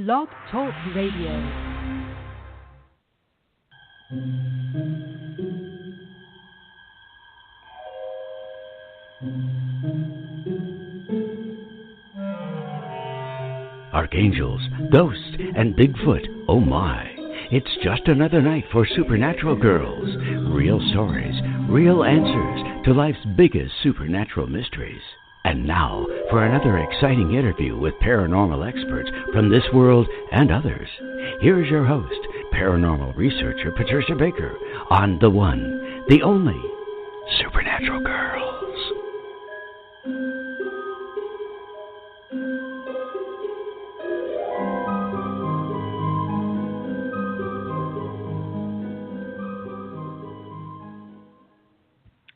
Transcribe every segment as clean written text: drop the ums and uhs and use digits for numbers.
Blog Talk Radio. Archangels, ghosts, and Bigfoot, oh my. It's just another night for Supernatural Girls. Real stories, real answers to life's biggest supernatural mysteries. And now for another exciting interview with paranormal experts from this world and others. Here's your host, paranormal researcher Patricia Baker, on the one, the only, Supernatural Girls.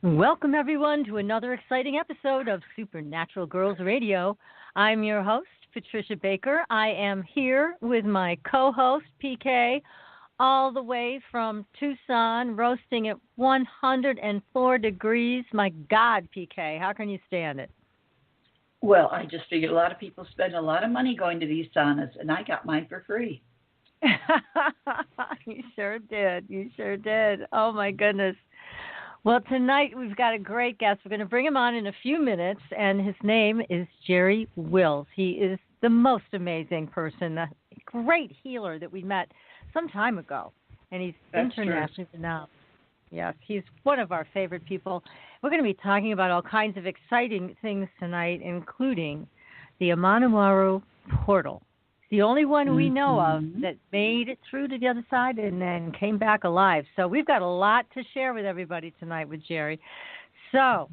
Welcome, everyone, to another exciting episode of Supernatural Girls Radio. I'm your host, Patricia Baker. I am here with my co-host, PK, all the way from Tucson, roasting at 104 degrees. My God, PK, how can you stand it? Well, I just figured a lot of people spend a lot of money going to these saunas, and I got mine for free. You sure did. You sure did. Oh, my goodness. Well, tonight we've got a great guest. We're going to bring him on in a few minutes, and his name is Jerry Wills. He is the most amazing person, a great healer that we met some time ago, and he's internationally renowned. Yes, he's one of our favorite people. We're going to be talking about all kinds of exciting things tonight, including the Amanu Maru portal. The only one we know of that made it through to the other side and then came back alive. So we've got a lot to share with everybody tonight with Jerry. So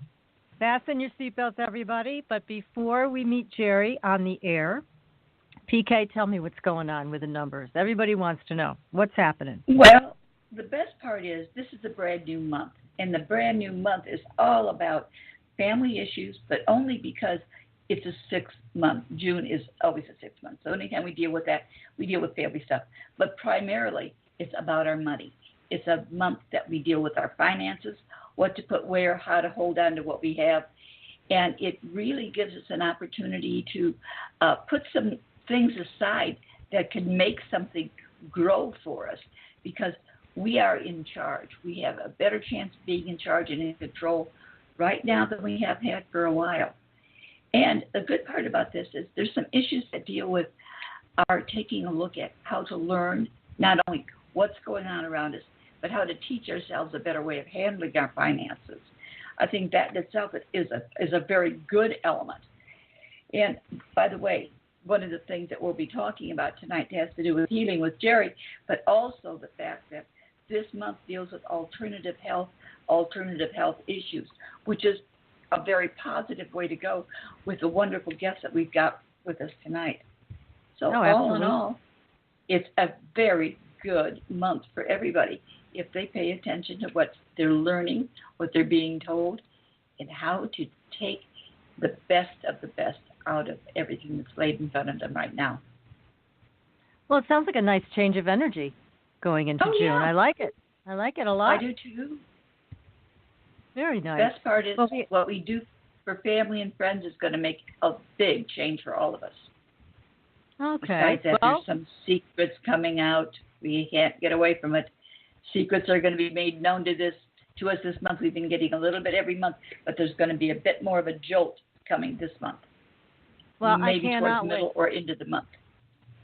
fasten your seatbelts, everybody. But before we meet Jerry on the air, PK, tell me what's going on with the numbers. Everybody wants to know. What's happening? Well, the best part is this is a brand new month. And the brand new month is all about family issues, but only because it's a 6 month. June is always a 6 month. So anytime we deal with that, we deal with family stuff. But primarily, it's about our money. It's a month that we deal with our finances, what to put where, how to hold on to what we have. And it really gives us an opportunity to put some things aside that can make something grow for us, because we are in charge. We have a better chance of being in charge and in control right now than we have had for a while. And the good part about this is there's some issues that deal with our taking a look at how to learn not only what's going on around us, but how to teach ourselves a better way of handling our finances. I think that in itself is a very good element. And by the way, one of the things that we'll be talking about tonight has to do with healing with Jerry, but also the fact that this month deals with alternative health issues, which is a very positive way to go with the wonderful guests that we've got with us tonight. So all in all, it's a very good month for everybody if they pay attention to what they're learning, what they're being told, and how to take the best of the best out of everything that's laid in front of them right now. Well, it sounds like a nice change of energy going into June. Yeah. I like it. I like it a lot. I do too. Very nice. The best part is what we do for family and friends is going to make a big change for all of us. Okay. Besides that, there's some secrets coming out. We can't get away from it. Secrets are going to be made known to us this month. We've been getting a little bit every month, but there's going to be a bit more of a jolt coming this month. Well, maybe I cannot towards the middle or into the month.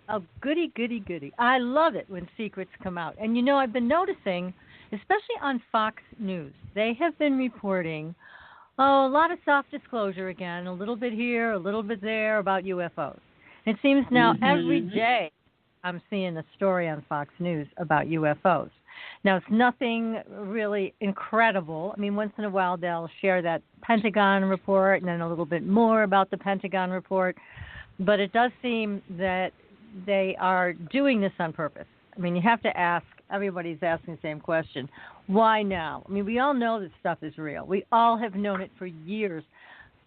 Oh, goody, goody, goody. I love it when secrets come out. And, I've been noticing, especially on Fox News, they have been reporting, a lot of soft disclosure again, a little bit here, a little bit there about UFOs. It seems now every day I'm seeing a story on Fox News about UFOs. Now, it's nothing really incredible. I mean, once in a while they'll share that Pentagon report and then a little bit more about the Pentagon report. But it does seem that they are doing this on purpose. I mean, you have to ask, everybody's asking the same question. Why now? I mean, we all know this stuff is real. We all have known it for years.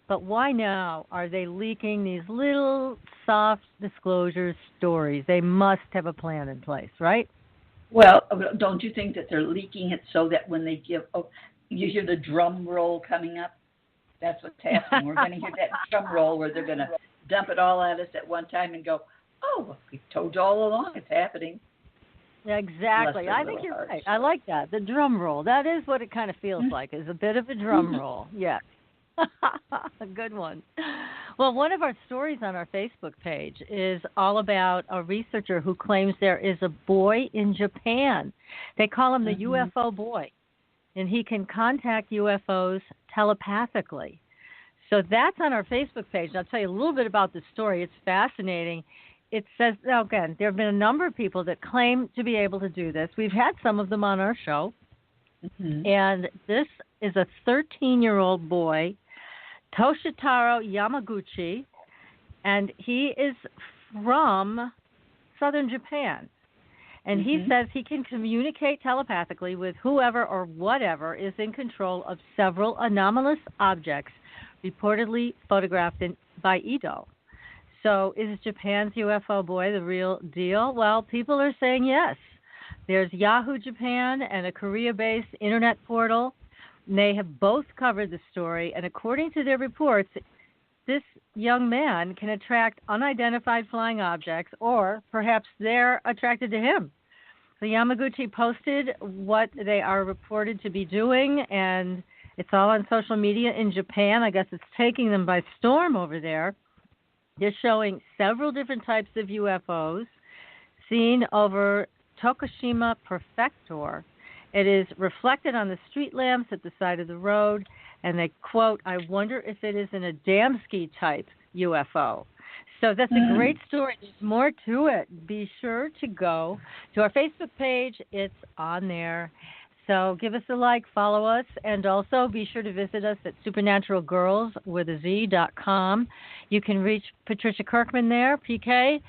But why now are they leaking these little soft disclosure stories? They must have a plan in place, right? Well, don't you think that they're leaking it so that when they give, you hear the drum roll coming up? That's what's happening. We're going to hear that drum roll where they're going to dump it all at us at one time and go, oh, well, we told you all along it's happening. Exactly. I think you're right. I like that. The drum roll. That is what it kind of feels like, is a bit of a drum roll. Yes. A good one. Well, one of our stories on our Facebook page is all about a researcher who claims there is a boy in Japan. They call him the UFO boy, and he can contact UFOs telepathically. So that's on our Facebook page. And I'll tell you a little bit about the story. It's fascinating. It says, now again, there have been a number of people that claim to be able to do this. We've had some of them on our show. And this is a 13-year-old boy, Toshitaro Yamaguchi, and he is from southern Japan. And he says he can communicate telepathically with whoever or whatever is in control of several anomalous objects reportedly photographed by Edo. So is Japan's UFO boy the real deal? Well, people are saying yes. There's Yahoo Japan and a Korea-based internet portal. They have both covered the story, and according to their reports, this young man can attract unidentified flying objects, or perhaps they're attracted to him. So Yamaguchi posted what they are reported to be doing, and it's all on social media in Japan. I guess it's taking them by storm over there. They're showing several different types of UFOs seen over Tokushima Prefecture. It is reflected on the street lamps at the side of the road, and they quote, "I wonder if it is an Adamski type UFO." So that's a great story. There's more to it. Be sure to go to our Facebook page. It's on there. So give us a like, follow us, and also be sure to visit us at supernaturalgirls.com. You can reach Patricia Kirkman there, PK, in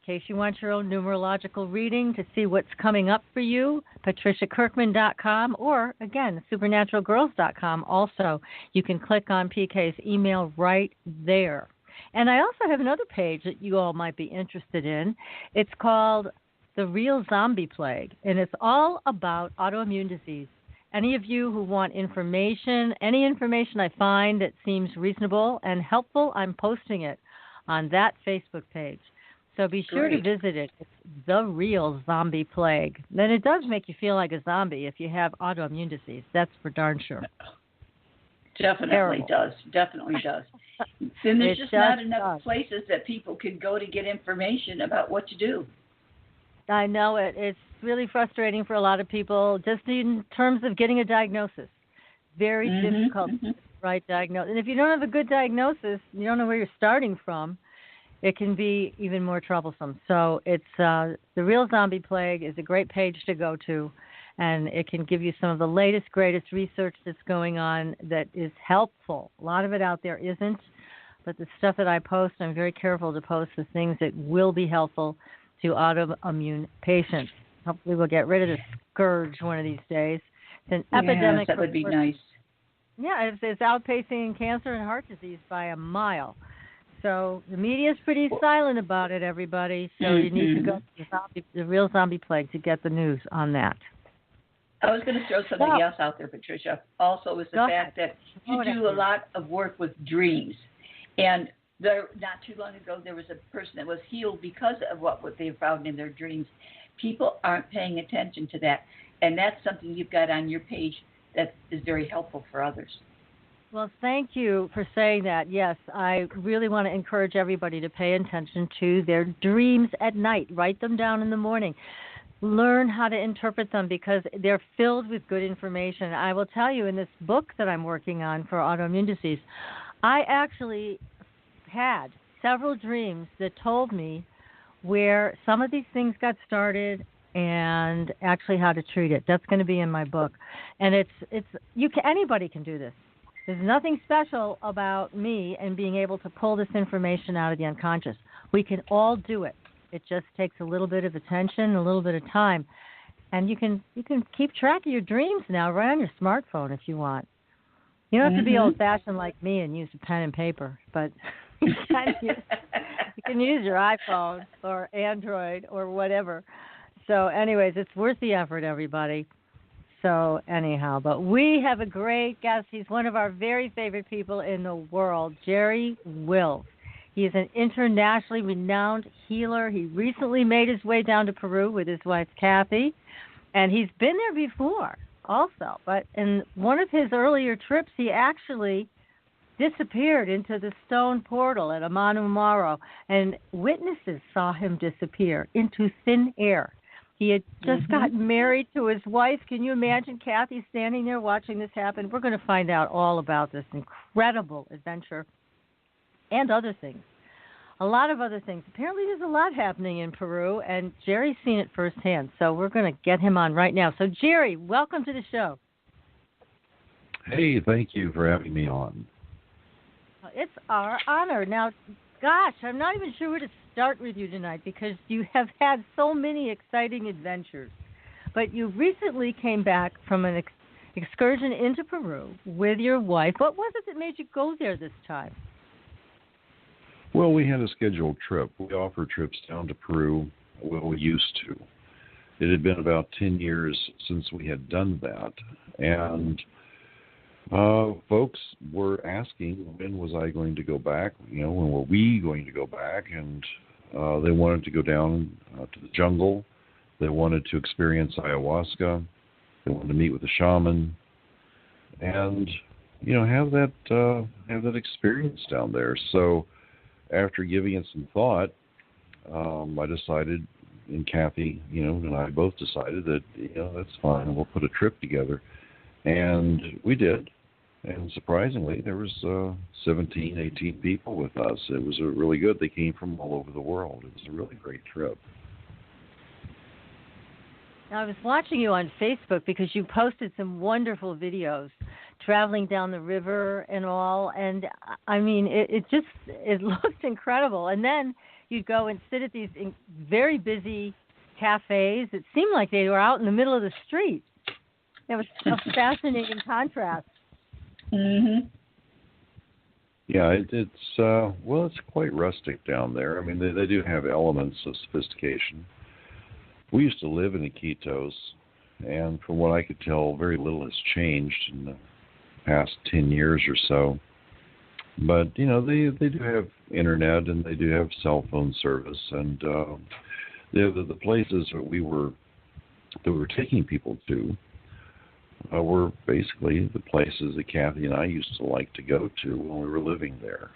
case you want your own numerological reading to see what's coming up for you, patriciakirkman.com, or, again, supernaturalgirls.com. Also, you can click on PK's email right there. And I also have another page that you all might be interested in. It's called The Real Zombie Plague, and it's all about autoimmune disease. Any of you who want information, any information I find that seems reasonable and helpful, I'm posting it on that Facebook page. So be sure to visit it. It's The Real Zombie Plague. Then it does make you feel like a zombie if you have autoimmune disease. That's for darn sure. Definitely does. Definitely does. Then there's just not enough places that people can go to get information about what to do. I know it. It's really frustrating for a lot of people, just in terms of getting a diagnosis. Very difficult to get the right diagnosis. And if you don't have a good diagnosis, you don't know where you're starting from, it can be even more troublesome. So it's The Real Zombie Plague is a great page to go to, and it can give you some of the latest, greatest research that's going on that is helpful. A lot of it out there isn't, but the stuff that I post, I'm very careful to post the things that will be helpful to autoimmune patients. Hopefully we'll get rid of this scourge one of these days. It's an epidemic. That would be nice. Yeah, it's outpacing cancer and heart disease by a mile. So the media is pretty silent about it, everybody. So you need to go to the Real Zombie Plague to get the news on that. I was going to throw something else out there, Patricia. Also is the fact that you do a lot of work with dreams. And there, not too long ago, there was a person that was healed because of what they found in their dreams. People aren't paying attention to that. And that's something you've got on your page that is very helpful for others. Well, thank you for saying that. Yes, I really want to encourage everybody to pay attention to their dreams at night. Write them down in the morning. Learn how to interpret them because they're filled with good information. I will tell you, in this book that I'm working on for autoimmune disease, I actually had several dreams that told me where some of these things got started and actually how to treat it. That's going to be in my book. And anybody can do this. There's nothing special about me and being able to pull this information out of the unconscious. We can all do it. It just takes a little bit of attention, a little bit of time. And you can keep track of your dreams now right on your smartphone if you want. You don't have to be old-fashioned like me and use a pen and paper, but you can use your iPhone or Android or whatever. So anyways, it's worth the effort, everybody. So anyhow, but we have a great guest. He's one of our very favorite people in the world, Jerry Wills. He is an internationally renowned healer. He recently made his way down to Peru with his wife, Kathy, and he's been there before also. But in one of his earlier trips, he actually disappeared into the stone portal at Amanu Maru, and witnesses saw him disappear into thin air. He had just gotten married to his wife. Can you imagine Kathy standing there watching this happen? We're going to find out all about this incredible adventure and other things. A lot of other things. Apparently there's a lot happening in Peru, and Jerry's seen it firsthand, so we're going to get him on right now. So, Jerry, welcome to the show. Hey, thank you for having me on. It's our honor. Now, gosh, I'm not even sure where to start with you tonight because you have had so many exciting adventures. But you recently came back from an excursion into Peru with your wife. What was it that made you go there this time? Well, we had a scheduled trip. We offer trips down to Peru. Well, we used to. It had been about 10 years since we had done that. And folks were asking, when was I going to go back? When were we going to go back? And they wanted to go down to the jungle. They wanted to experience ayahuasca. They wanted to meet with a shaman, and have that experience down there. So, after giving it some thought, I decided, and Kathy, and I both decided that that's fine. We'll put a trip together, and we did. And surprisingly, there was 17, 18 people with us. It was really good. They came from all over the world. It was a really great trip. Now, I was watching you on Facebook because you posted some wonderful videos traveling down the river and all. And, I mean, it looked incredible. And then you'd go and sit at these very busy cafes. It seemed like they were out in the middle of the street. It was a fascinating contrast. Mm-hmm. Yeah, it's quite rustic down there. I mean, they do have elements of sophistication. We used to live in Iquitos, and from what I could tell, very little has changed in the past 10 years or so. But, they do have internet, and they do have cell phone service, and the places that we were taking people to were basically the places that Kathy and I used to like to go to when we were living there.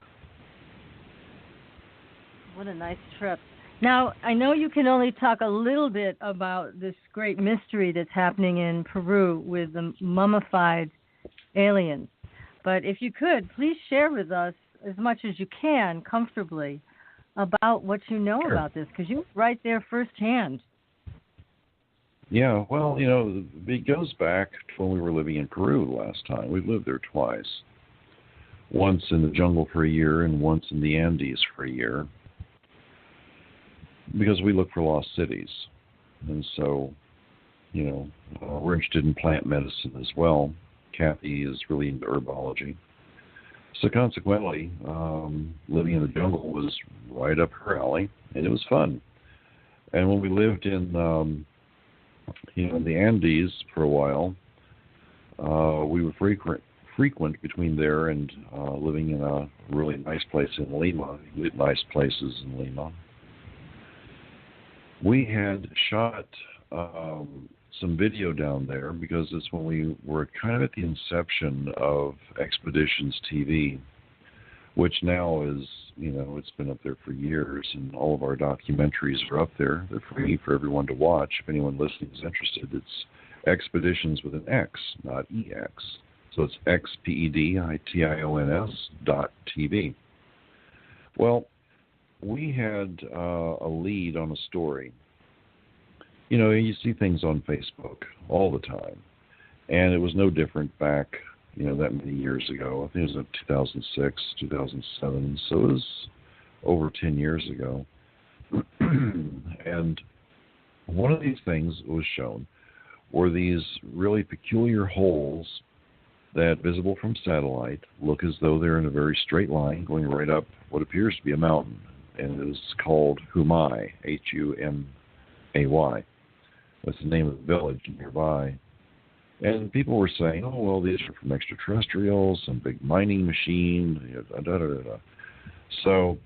What a nice trip. Now, I know you can only talk a little bit about this great mystery that's happening in Peru with the mummified aliens. But if you could, please share with us as much as you can comfortably about what you know about this, because you're right there firsthand. Yeah, well, it goes back to when we were living in Peru the last time. We lived there twice. Once in the jungle for a year and once in the Andes for a year, because we look for lost cities. And so, we're interested in plant medicine as well. Kathy is really into herbology. So consequently, living in the jungle was right up her alley, and it was fun. And when we lived in the Andes for a while, we were frequent between there and living in a really nice place in Lima, nice places in Lima. We had shot some video down there because it's when we were kind of at the inception of Expeditions TV, which now is, it's been up there for years, and all of our documentaries are up there. They're free for everyone to watch. If anyone listening is interested, it's Expeditions with an X, not EX. So it's XPEDITIONS.TV. Well, we had a lead on a story. You see things on Facebook all the time. And it was no different back, that many years ago. I think it was in 2006, 2007. So it was over 10 years ago. And one of these things that was shown were these really peculiar holes that, visible from satellite, look as though they're in a very straight line going right up what appears to be a mountain. And it is called Humay, Humay. That's the name of the village nearby. And people were saying, oh, well, these are from extraterrestrials, some big mining machine, da, da, da, da. So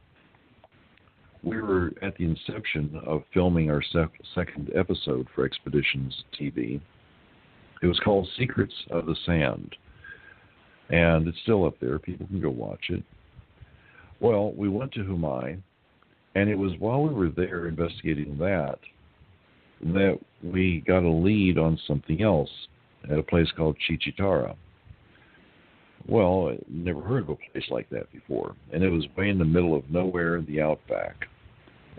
we were at the inception of filming our second episode for Expeditions TV. It was called Secrets of the Sand, and it's still up there. People can go watch it. Well, we went to Humai, and it was while we were there investigating that we got a lead on something else at a place called Chichitara. Well, I never heard of a place like that before, and it was way in the middle of nowhere in the outback.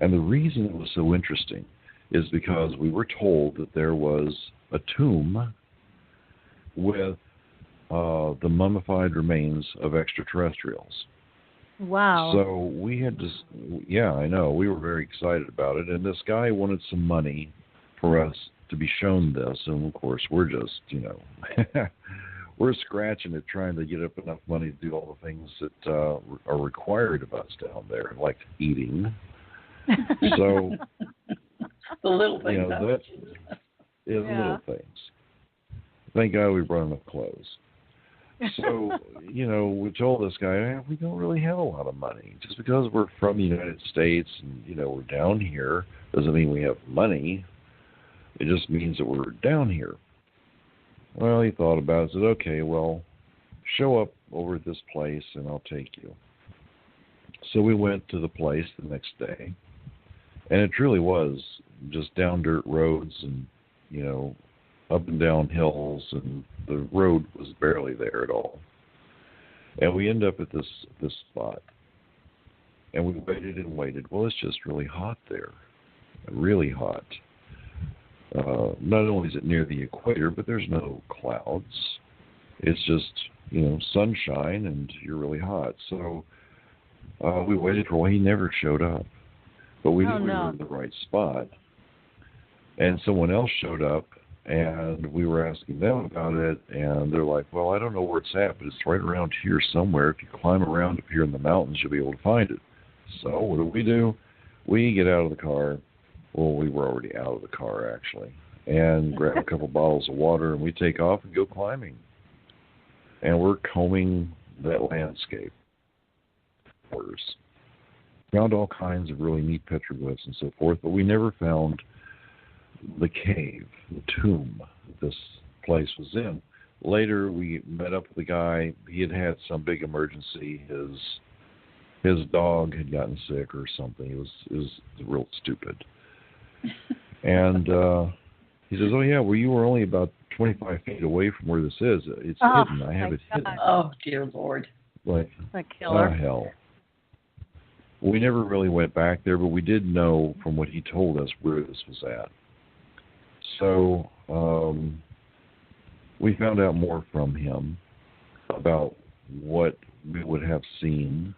And the reason it was so interesting is because we were told that there was a tomb with the mummified remains of extraterrestrials. Wow. So we had to, yeah, I know. We were very excited about it. And this guy wanted some money for us to be shown this. And, of course, we're just, we're scratching at trying to get up enough money to do all the things that are required of us down there, like eating. So, the little things. The little things. Thank God we brought enough clothes. So, we told this guy, we don't really have a lot of money. Just because we're from the United States and, we're down here doesn't mean we have money. It just means that we're down here. Well, he thought about it and said, okay, well, show up over at this place and I'll take you. So we went to the place the next day, and it truly was just down dirt roads and, up and down hills, and the road was barely there at all. And we end up at this spot, and we waited and waited. Well, it's just really hot there, really hot. Not only is it near the equator, but there's no clouds. It's just, sunshine, and you're really hot. So we waited for a while. He never showed up. But we knew we were in the right spot. And someone else showed up, and we were asking them about it, and they're like, well, I don't know where it's at, but it's right around here somewhere. If you climb around up here in the mountains, you'll be able to find it. So what do? We get out of the car. Well, we were already out of the car, actually, and grab a couple bottles of water, and we take off and go climbing. And we're combing that landscape. Found all kinds of really neat petroglyphs and so forth, but we never found the cave, the tomb this place was in. Later, we met up with the guy. He had some big emergency. His dog had gotten sick or something. It was real stupid. And he says, oh, yeah, well, you were only about 25 feet away from where this is. It's hidden. I have it hidden. Oh, dear Lord. Like, killer. Oh, hell. We never really went back there, but we did know from what he told us where this was at. So we found out more from him about what we would have seen,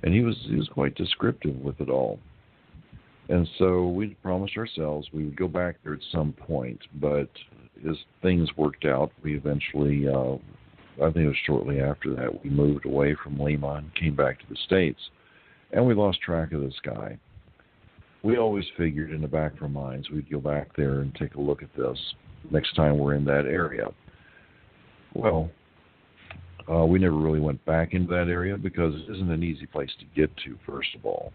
and he was quite descriptive with it all. And so we promised ourselves we would go back there at some point, but as things worked out, we eventually, I think it was shortly after that, we moved away from Lima and came back to the States, and we lost track of this guy. We always figured in the back of our minds we'd go back there and take a look at this next time we're in that area. Well, we never really went back into that area because it isn't an easy place to get to, first of all.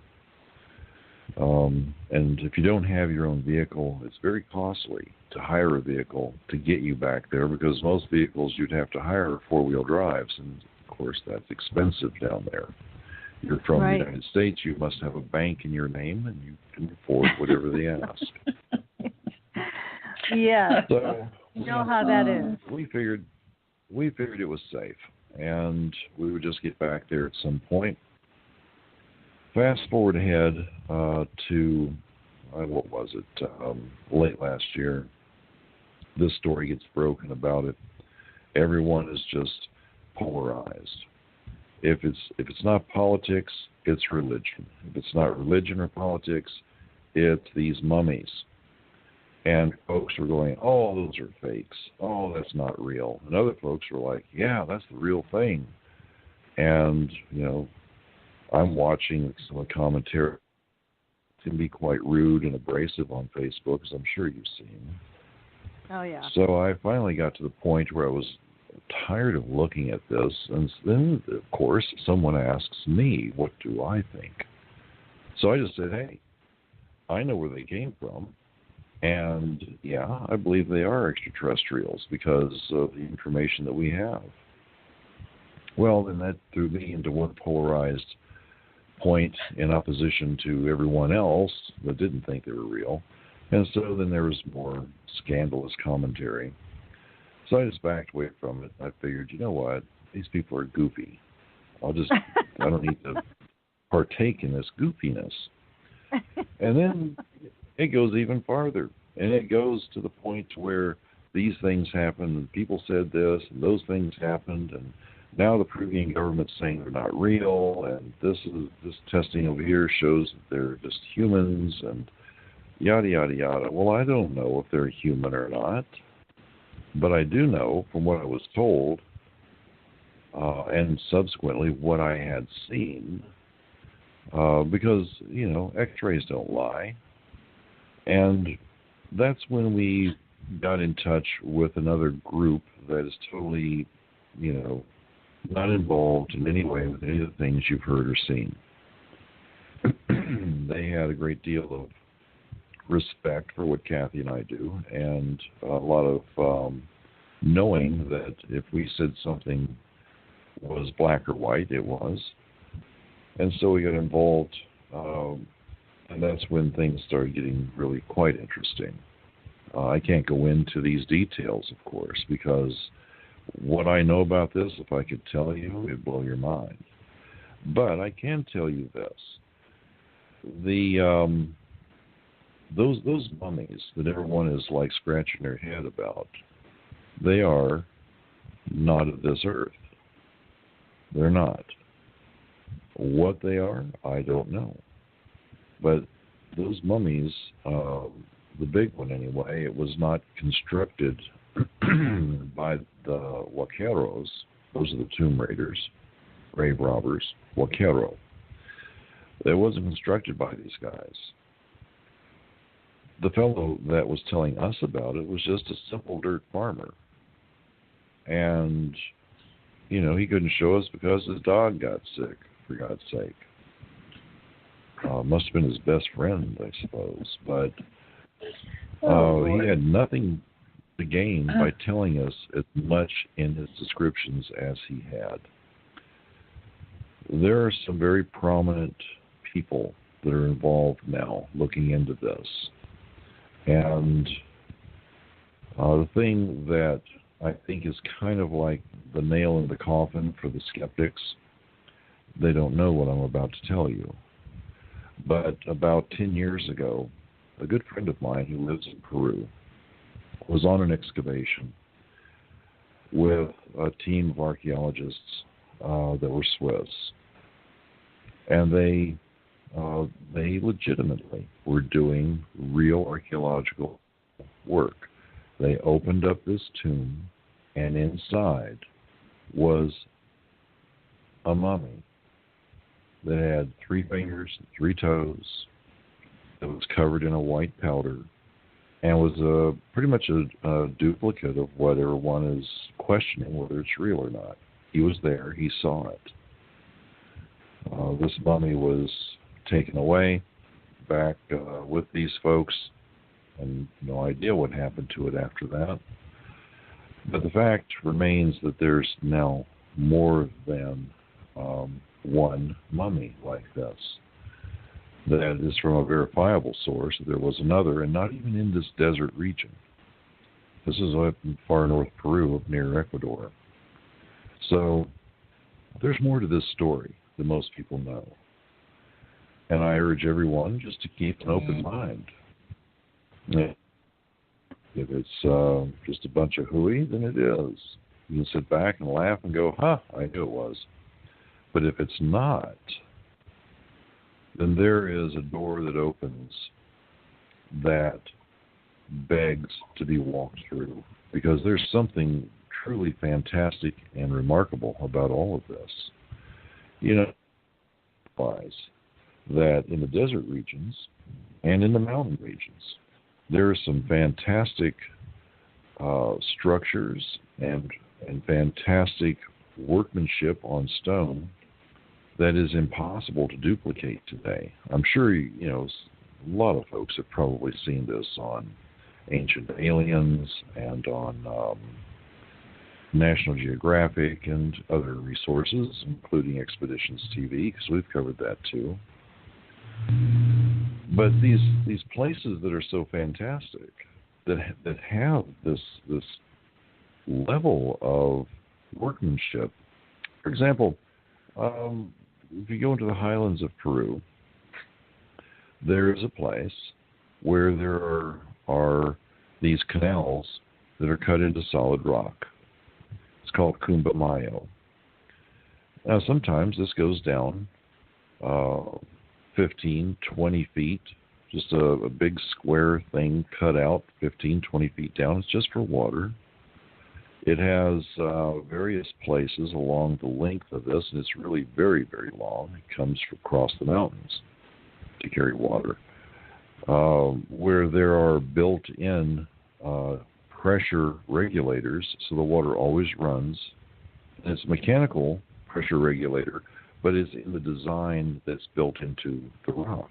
And if you don't have your own vehicle, it's very costly to hire a vehicle to get you back there, because most vehicles you'd have to hire are four-wheel drives, and of course that's expensive down there. You're from the United States, you must have a bank in your name, and you can afford whatever they ask. Yeah. So, you know how that is. We figured it was safe, and we would just get back there at some point. Fast forward ahead to, what was it, late last year. This story gets broken about it. Everyone is just polarized. If it's not politics, it's religion. If it's not religion or politics, it's these mummies. And folks were going, oh, those are fakes. Oh, that's not real. And other folks were like, yeah, that's the real thing. And, I'm watching some of the commentary. It can be quite rude and abrasive on Facebook, as I'm sure you've seen. Oh, yeah. So I finally got to the point where I was tired of looking at this, and then, of course, someone asks me, what do I think? So I just said, hey, I know where they came from. And, yeah, I believe they are extraterrestrials because of the information that we have. Well, then that threw me into one polarized point in opposition to everyone else that didn't think they were real. And so then there was more scandalous commentary. So I just backed away from it. I figured, you know what? These people are goofy. I don't need to partake in this goofiness. And then it goes even farther. And it goes to the point where these things happened, and people said this, and those things happened, and now the Peruvian government's saying they're not real, and this testing over here shows that they're just humans, and yada, yada, yada. Well, I don't know if they're human or not, but I do know from what I was told, and subsequently what I had seen, because, x-rays don't lie. And that's when we got in touch with another group that is totally, not involved in any way with any of the things you've heard or seen. They had a great deal of respect for what Kathy and I do, and a lot of knowing that if we said something was black or white, it was. And so we got involved, and that's when things started getting really quite interesting. I can't go into these details, of course, because what I know about this, if I could tell you, it'd blow your mind. But I can tell you this. Those mummies that everyone is like scratching their head about, they are not of this earth. They're not. What they are, I don't know. But those mummies, the big one anyway, it was not constructed by the Huaqueros. Those are the tomb raiders, grave robbers, Huaquero. It wasn't constructed by these guys. The fellow that was telling us about it was just a simple dirt farmer. And, he couldn't show us because his dog got sick, for God's sake. Must have been his best friend, I suppose. But he had nothing to gain by telling us as much in his descriptions as he had. There are some very prominent people that are involved now looking into this. And the thing that I think is kind of like the nail in the coffin for the skeptics, they don't know what I'm about to tell you. But about 10 years ago, a good friend of mine who lives in Peru was on an excavation with a team of archaeologists that were Swiss. And they legitimately were doing real archaeological work. They opened up this tomb, and inside was a mummy that had 3 fingers, 3 toes, that was covered in a white powder, and was pretty much a duplicate of what everyone is questioning whether it's real or not. He was there. He saw it. This mummy was taken away back with these folks, and no idea what happened to it after that. But the fact remains that there's now more than one mummy like this. That is from a verifiable source. There was another, and not even in this desert region. This is up in far north Peru, up near Ecuador. So there's more to this story than most people know. And I urge everyone just to keep an open mind. If it's just a bunch of hooey, then it is. You can sit back and laugh and go, I knew it was. But if it's not, then there is a door that opens that begs to be walked through, because there's something truly fantastic and remarkable about all of this. That in the desert regions and in the mountain regions, there are some fantastic structures and fantastic workmanship on stone that is impossible to duplicate today. I'm sure, a lot of folks have probably seen this on Ancient Aliens and on National Geographic and other resources, including Expeditions TV, because we've covered that too. But these places that are so fantastic, that have this level of workmanship. For example, if you go into the highlands of Peru, there is a place where there are these canals that are cut into solid rock. It's called Mayo. Now, sometimes this goes down 15, 20 feet, just a big square thing cut out 15, 20 feet down. It's just for water. It has various places along the length of this, and it's really very, very long. It comes across the mountains to carry water, where there are built-in pressure regulators, so the water always runs. And it's a mechanical pressure regulator, but it's in the design that's built into the rock.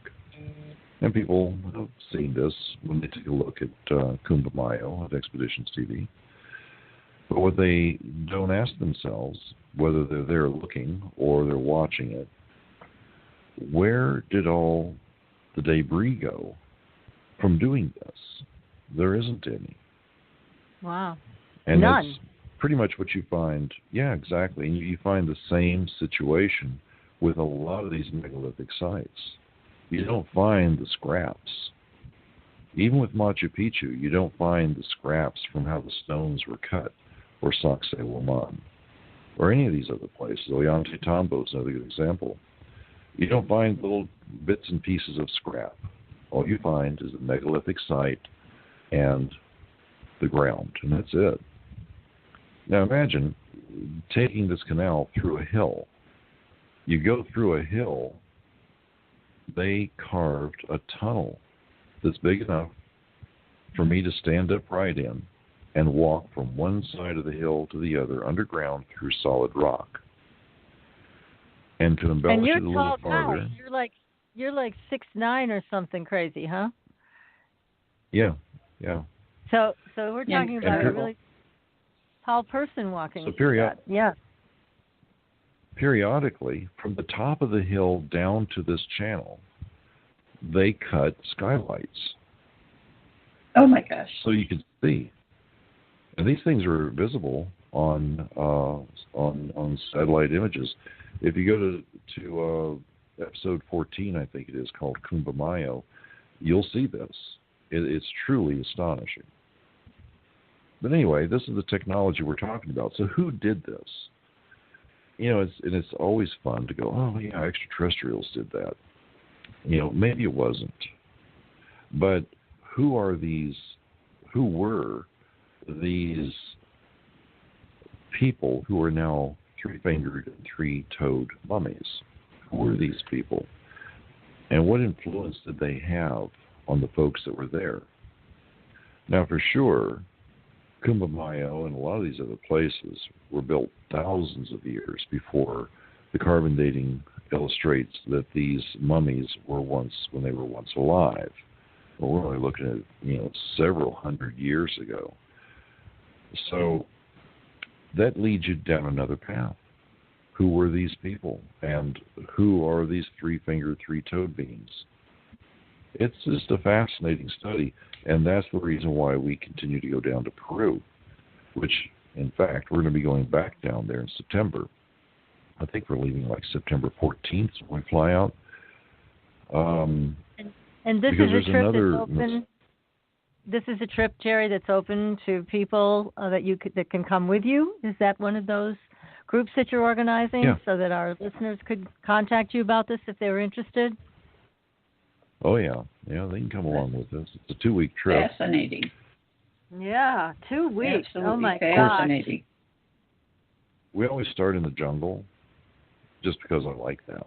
And people have seen this when they take a look at Mayo at Expeditions TV. But what they don't ask themselves, whether they're there looking or they're watching it, where did all the debris go from doing this? There isn't any. Wow. And none. That's pretty much what you find. Yeah, exactly. And you find the same situation with a lot of these megalithic sites. You don't find the scraps. Even with Machu Picchu, you don't find the scraps from how the stones were cut, or Sacsayhuaman, or any of these other places. Ollantaytambo is another good example. You don't find little bits and pieces of scrap. All you find is the megalithic site and the ground, and that's it. Now imagine taking this canal through a hill. You go through a hill, they carved a tunnel that's big enough for me to stand upright in and walk from one side of the hill to the other underground through solid rock. And to embellish it a little farther. You're like 6'9" or something crazy, huh? Yeah. So we're talking about a really tall person walking. So yeah. Periodically, from the top of the hill down to this channel, they cut skylights. Oh my gosh! So you can see, and these things are visible on satellite images. If you go to episode 14, I think it is, called Mayo, you'll see this. It's truly astonishing. But anyway, this is the technology we're talking about. So who did this? It's always fun to go, oh yeah, extraterrestrials did that. Maybe it wasn't. But who were these people who are now three-fingered and three-toed mummies? Who were these people? And what influence did they have on the folks that were there? Now, for sure, Mayo and a lot of these other places were built thousands of years before the carbon dating illustrates that these mummies were when they were once alive. Well, we're only looking at, several hundred years ago. So that leads you down another path. Who were these people? And who are these three-fingered, three-toed beings? It's just a fascinating study, and that's the reason why we continue to go down to Peru, which, in fact, we're going to be going back down there in September. I think we're leaving like September 14th when we fly out. And this is a trip that's open. This is a trip, Jerry, that's open to people that can come with you. Is that one of those groups that you're organizing, so that our listeners could contact you about this if they were interested? Oh yeah, they can come along with us. It's a 2-week trip. Fascinating. Yeah, 2 weeks. Absolutely oh my fascinating. gosh. We always start in the jungle, just because I like that.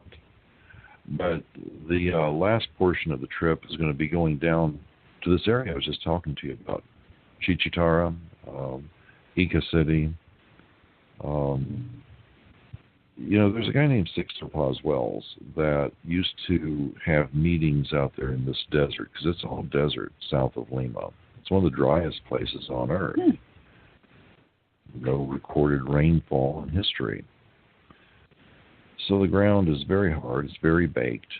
But the last portion of the trip is going to be going down to this area I was just talking to you about, Chichitara, Ica City, there's a guy named Sixto Paz Wells that used to have meetings out there in this desert, because it's all desert south of Lima. It's one of the driest places on Earth. No recorded rainfall in history. So the ground is very hard. It's very baked.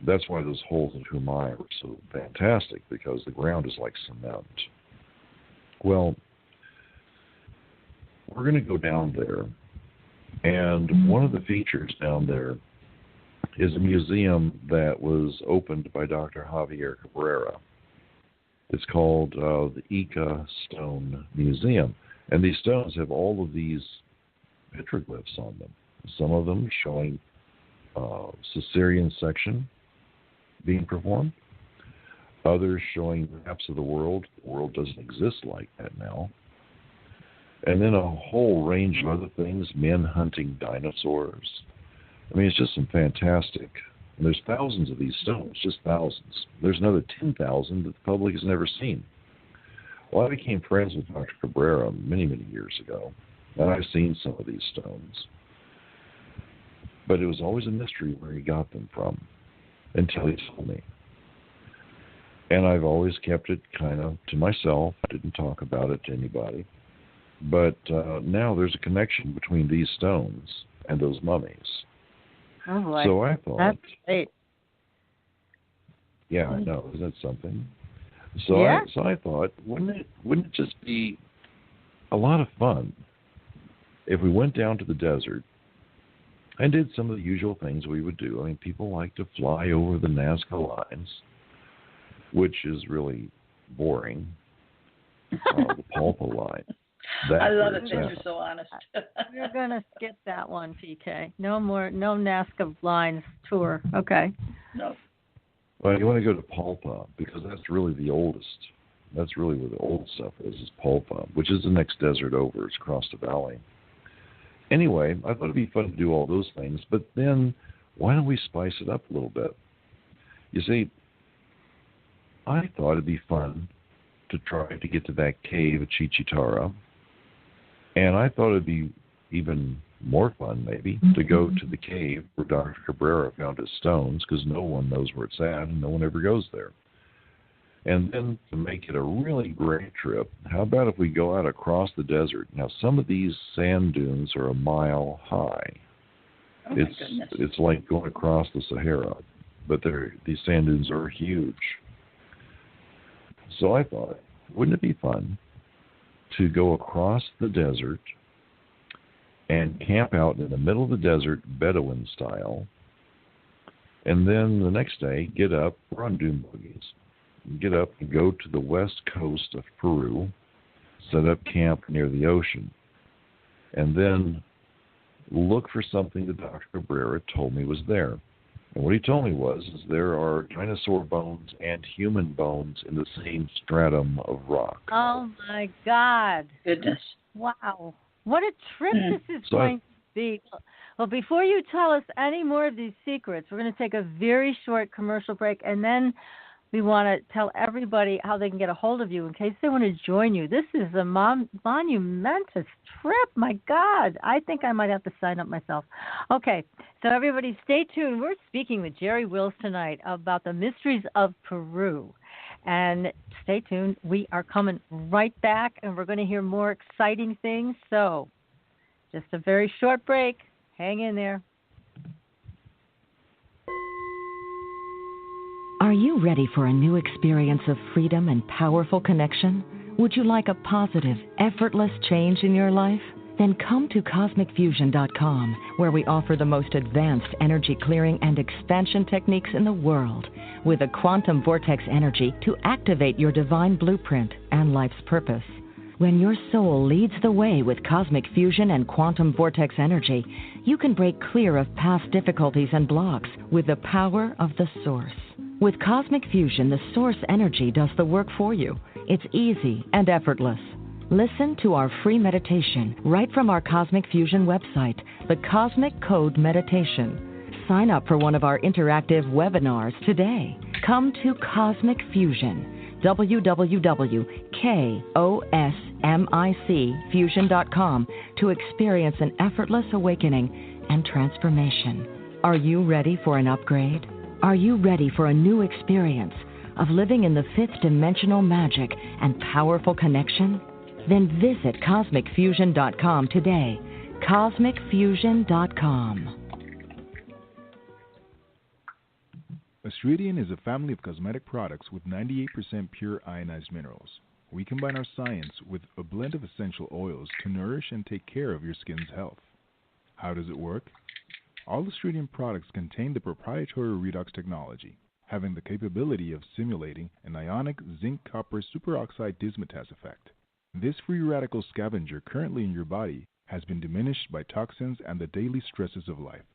That's why those holes in Humai are so fantastic, because the ground is like cement. Well, we're going to go down there. And one of the features down there is a museum that was opened by Dr. Javier Cabrera. It's called the Ica Stone Museum. And these stones have all of these petroglyphs on them. Some of them showing Caesarean section being performed. Others showing maps of the world. The world doesn't exist like that now. And then a whole range of other things, men hunting dinosaurs. I mean, it's just some fantastic. And there's thousands of these stones, just thousands. There's another 10,000 that the public has never seen. Well, I became friends with Dr. Cabrera many, many years ago, and I've seen some of these stones. But it was always a mystery where he got them from, until he told me. And I've always kept it kind of to myself. I didn't talk about it to anybody. But now there's a connection between these stones and those mummies. Oh, boy. So I thought... That's great. Yeah, I know. Isn't that something? So, yeah. I thought, wouldn't it just be a lot of fun if we went down to the desert and did some of the usual things we would do? I mean, people like to fly over the Nazca lines, which is really boring. The Palpa line. I love it that you're so honest. We're going to skip that one, PK. No Nazca lines tour. Okay. No. Well, you want to go to Palpa, because that's really the oldest. That's really where the old stuff is Palpa, which is the next desert over. It's across the valley. Anyway, I thought it'd be fun to do all those things, but then why don't we spice it up a little bit? You see, I thought it'd be fun to try to get to that cave at Chichitara, and I thought it'd be even more fun, maybe, to go to the cave where Dr. Cabrera found his stones, because no one knows where it's at, and no one ever goes there. And then to make it a really great trip, how about if we go out across the desert? Now, some of these sand dunes are a mile high. Oh, my goodness. It's like going across the Sahara, but these sand dunes are huge. So I thought, wouldn't it be fun to go across the desert and camp out in the middle of the desert, Bedouin style, and then the next day get up, we're on dune buggies, get up and go to the west coast of Peru, set up camp near the ocean, and then look for something that Dr. Cabrera told me was there. And what he told me was there are dinosaur bones and human bones in the same stratum of rock. Oh, my God. Goodness. Wow. What a trip this is going to be. Well, before you tell us any more of these secrets, we're going to take a very short commercial break, and then we want to tell everybody how they can get a hold of you in case they want to join you. This is a monumentous trip. My God. I think I might have to sign up myself. Okay, so everybody stay tuned. We're speaking with Jerry Wills tonight about the mysteries of Peru. And stay tuned. We are coming right back, and we're going to hear more exciting things. So just a very short break. Hang in there. Are you ready for a new experience of freedom and powerful connection? Would you like a positive, effortless change in your life? Then come to CosmicFusion.com, where we offer the most advanced energy clearing and expansion techniques in the world, with a quantum vortex energy to activate your divine blueprint and life's purpose. When your soul leads the way with cosmic fusion and quantum vortex energy, you can break clear of past difficulties and blocks with the power of the source. With Cosmic Fusion, the source energy does the work for you. It's easy and effortless. Listen to our free meditation right from our Cosmic Fusion website, the Cosmic Code Meditation. Sign up for one of our interactive webinars today. Come to Cosmic Fusion, www.kosmicfusion.com, to experience an effortless awakening and transformation. Are you ready for an upgrade? Are you ready for a new experience of living in the fifth dimensional magic and powerful connection? Then visit CosmicFusion.com today. CosmicFusion.com. Astridian is a family of cosmetic products with 98% pure ionized minerals. We combine our science with a blend of essential oils to nourish and take care of your skin's health. How does it work? All Astridian products contain the proprietary redox technology, having the capability of simulating an ionic zinc-copper superoxide dismutase effect. This free radical scavenger currently in your body has been diminished by toxins and the daily stresses of life.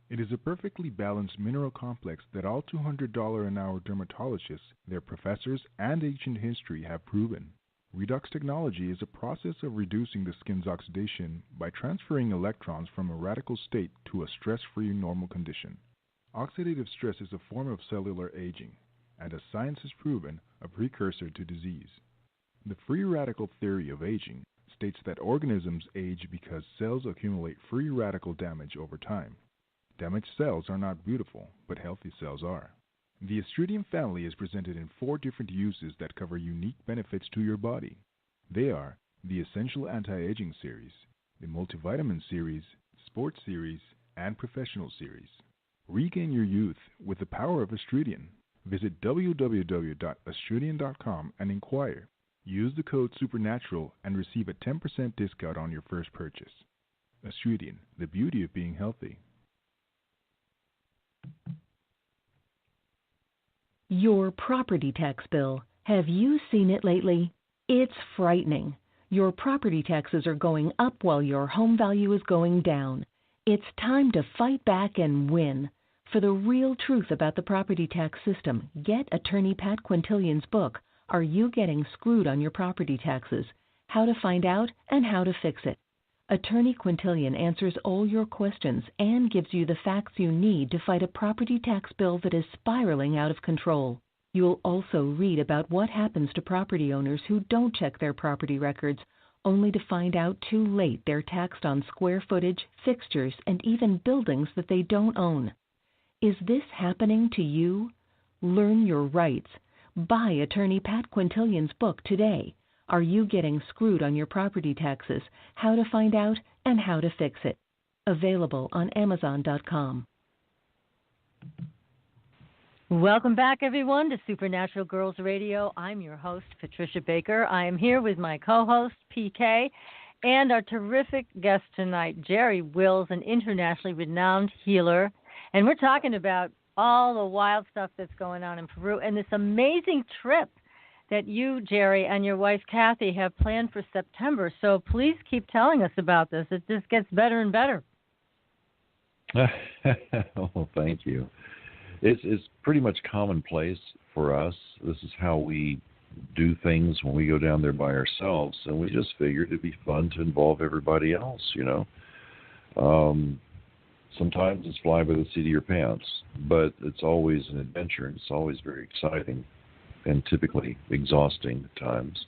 It is a perfectly balanced mineral complex that all $200 an hour dermatologists, their professors, and ancient history have proven. Redox technology is a process of reducing the skin's oxidation by transferring electrons from a radical state to a stress-free normal condition. Oxidative stress is a form of cellular aging, and as science has proven, a precursor to disease. The free radical theory of aging states that organisms age because cells accumulate free radical damage over time. Damaged cells are not beautiful, but healthy cells are. The Astridian family is presented in 4 different uses that cover unique benefits to your body. They are the Essential Anti-Aging Series, the Multivitamin Series, Sports Series, and Professional Series. Regain your youth with the power of Astridian. Visit www.astridian.com and inquire. Use the code SUPERNATURAL and receive a 10% discount on your first purchase. Astridian, the beauty of being healthy. Your property tax bill. Have you seen it lately? It's frightening. Your property taxes are going up while your home value is going down. It's time to fight back and win. For the real truth about the property tax system, get attorney Pat Quintilian's book, Are You Getting Screwed on Your Property Taxes? How to Find Out and How to Fix It. Attorney Quintilian answers all your questions and gives you the facts you need to fight a property tax bill that is spiraling out of control. You'll also read about what happens to property owners who don't check their property records, only to find out too late they're taxed on square footage, fixtures, and even buildings that they don't own. Is this happening to you? Learn your rights. Buy attorney Pat Quintilian's book today. Are You Getting Screwed on Your Property Taxes? How to Find Out and How to Fix It. Available on Amazon.com. Welcome back, everyone, to Supernatural Girls Radio. I'm your host, Patricia Baker. I am here with my co-host, PK, and our terrific guest tonight, Jerry Wills, an internationally renowned healer. And we're talking about all the wild stuff that's going on in Peru and this amazing trip that you, Jerry, and your wife, Kathy, have planned for September. So please keep telling us about this. It just gets better and better. Oh, thank you. It's pretty much commonplace for us. This is how we do things when we go down there by ourselves, and we just figured it'd be fun to involve everybody else, you know. Sometimes it's fly by the seat of your pants, but it's always an adventure, and it's always very exciting and typically exhausting at times.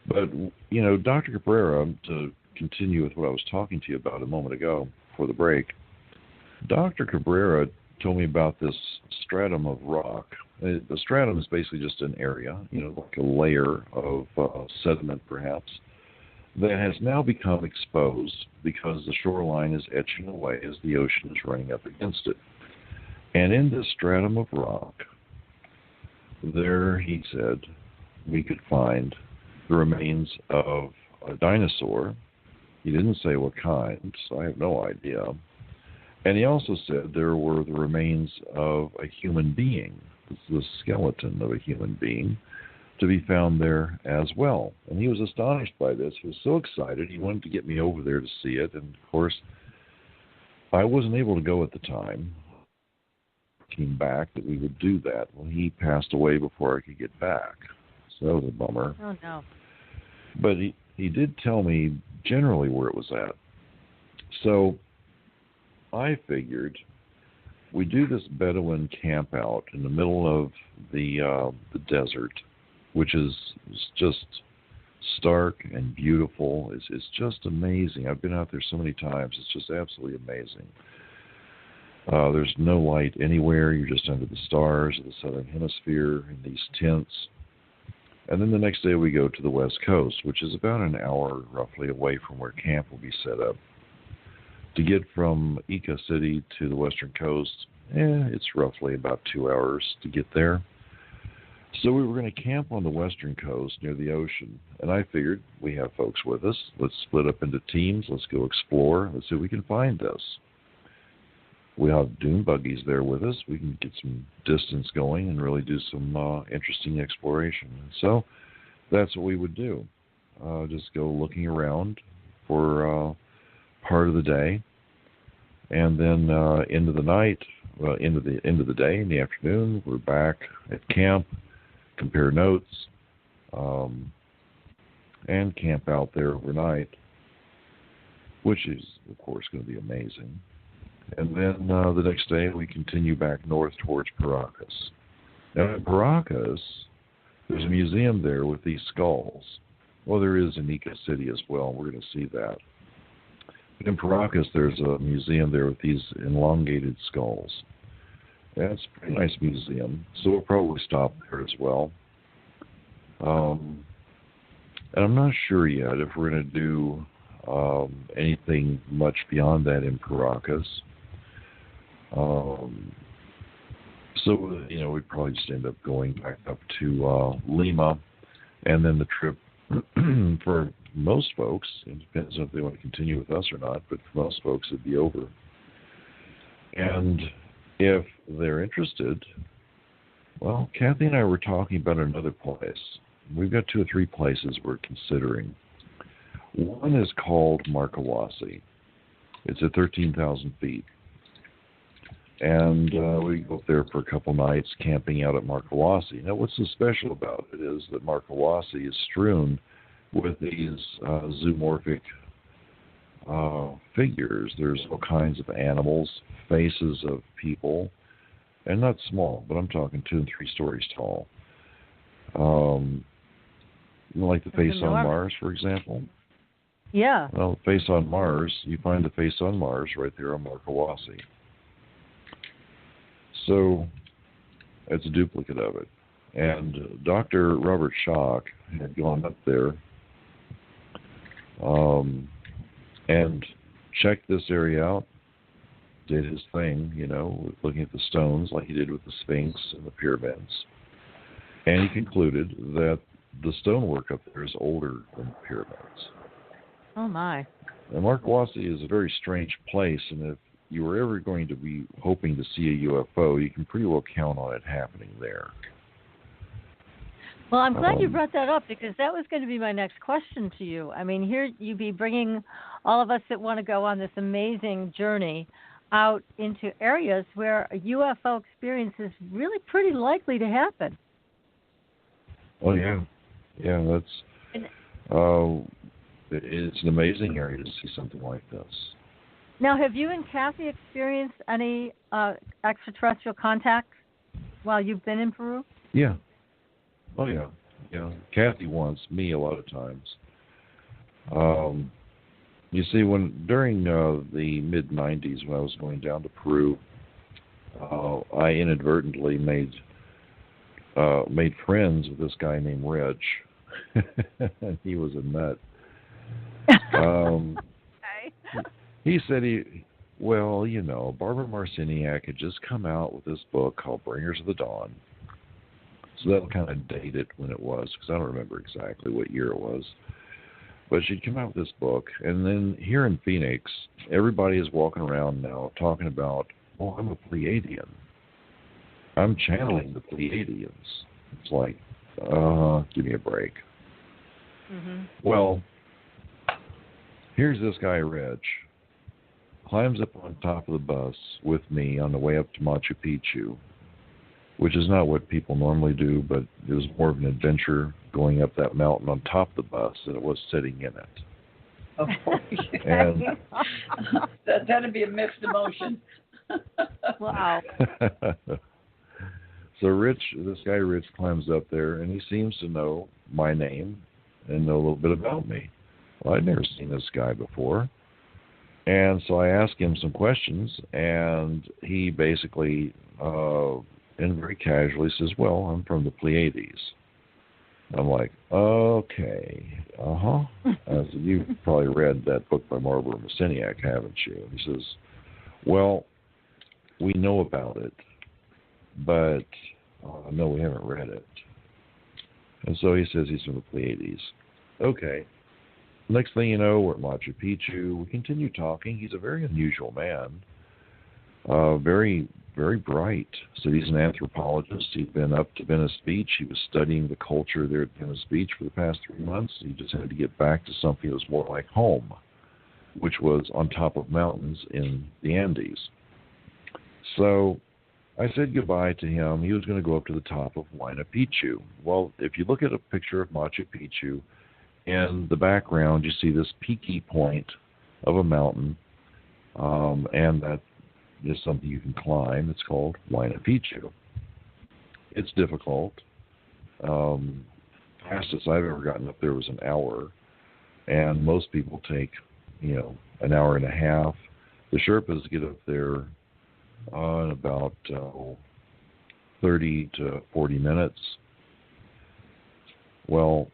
But, you know, Dr. Cabrera, to continue with what I was talking to you about a moment ago before the break, Dr. Cabrera told me about this stratum of rock. The stratum is basically just an area, you know, like a layer of sediment perhaps, that has now become exposed because the shoreline is etching away as the ocean is running up against it. And in this stratum of rock, there, he said, we could find the remains of a dinosaur. He didn't say what kind, so I have no idea. And he also said there were the remains of a human being, the skeleton of a human being, to be found there as well. And he was astonished by this. He was so excited. He wanted to get me over there to see it. And, of course, I wasn't able to go at the time. Came back that we would do that. Well, he passed away before I could get back. So that was a bummer. Oh, no. But he did tell me generally where it was at. So I figured we do this Bedouin camp out in the middle of the desert, which is just stark and beautiful. It's just amazing. I've been out there so many times. It's just absolutely amazing. There's no light anywhere. You're just under the stars of the southern hemisphere in these tents. And then the next day we go to the west coast, which is about an hour roughly away from where camp will be set up. To get from Ica City to the western coast, it's roughly about 2 hours to get there. So we were going to camp on the western coast near the ocean, and I figured we have folks with us. Let's split up into teams. Let's go explore. Let's see if we can find this. We have dune buggies there with us. We can get some distance going and really do some interesting exploration. So that's what we would do. Just go looking around for part of the day, and then into the night, into the day, in the afternoon, we're back at camp, compare notes, and camp out there overnight, which is, of course, going to be amazing. And then the next day, we continue back north towards Paracas. Now, at Paracas, there's a museum there with these skulls. Well, there is in Ica City as well. We're going to see that. But in Paracas, there's a museum there with these elongated skulls. And it's a pretty nice museum, so we'll probably stop there as well. And I'm not sure yet if we're going to do anything much beyond that in Paracas. So, we'd probably just end up going back up to Lima, and then the trip for most folks, it depends if they want to continue with us or not, but for most folks it'd be over. And if they're interested, well, Kathy and I were talking about another place. We've got 2 or 3 places we're considering. One is called Marcahuasi. It's at 13,000 feet. And we go up there for a couple nights camping out at Marcahuasi. Now, what's so special about it is that Marcahuasi is strewn with these zoomorphic figures. There's all kinds of animals, faces of people, and not small, but I'm talking 2 and 3 stories tall. Like the face on Mars, for example. Yeah. Well, face on Mars, you find the face on Mars right there on Marcahuasi. So it's a duplicate of it. And Dr. Robert Schock had gone up there and checked this area out, did his thing, looking at the stones like he did with the Sphinx and the pyramids. And he concluded that the stonework up there is older than the pyramids. Oh, my. And Marcahuasi is a very strange place, and if you were ever going to be hoping to see a UFO, you can pretty well count on it happening there. Well, I'm glad you brought that up, because that was going to be my next question to you. I mean, here you'd be bringing all of us that want to go on this amazing journey out into areas where a UFO experience is really pretty likely to happen. Oh, yeah. Yeah, that's... it's an amazing area to see something like this. Now, have you and Kathy experienced any extraterrestrial contact while you've been in Peru? Yeah. Oh, yeah. Yeah. Kathy wants me a lot of times. You see, during the mid-'90s, when I was going down to Peru, I inadvertently made friends with this guy named Reg. He was a nut. He said Barbara Marciniak had just come out with this book called Bringers of the Dawn. So that'll kind of date it when it was, because I don't remember exactly what year it was. But she'd come out with this book, and then here in Phoenix, everybody is walking around now talking about, I'm a Pleiadian. I'm channeling the Pleiadians. It's like, give me a break. Mm-hmm. Well, here's this guy, Reg, climbs up on top of the bus with me on the way up to Machu Picchu, which is not what people normally do, but it was more of an adventure going up that mountain on top of the bus than it was sitting in it. Oh, yeah. And that'd be a mixed emotion. Wow. So this guy Rich climbs up there, and he seems to know my name and know a little bit about me. Well, I'd never seen this guy before. And so I asked him some questions, and he basically, and very casually says, well, I'm from the Pleiades. I'm like, okay, I said, you've probably read that book by Barbara Messiniak, haven't you? He says, well, we know about it, but no, we haven't read it. And so he says he's from the Pleiades. Okay. Next thing you know, we're at Machu Picchu. We continue talking. He's a very unusual man, very, very bright. So he's an anthropologist. He'd been up to Venice Beach. He was studying the culture there at Venice Beach for the past 3 months. He just had to get back to something that was more like home, which was on top of mountains in the Andes. So I said goodbye to him. He was going to go up to the top of Huayna Picchu. Well, if you look at a picture of Machu Picchu, in the background, you see this peaky point of a mountain, and that is something you can climb. It's called Huayna Picchu. It's difficult. Fastest I've ever gotten up there was an hour, and most people take, an hour and a half. The Sherpas get up there in about 30 to 40 minutes. Well,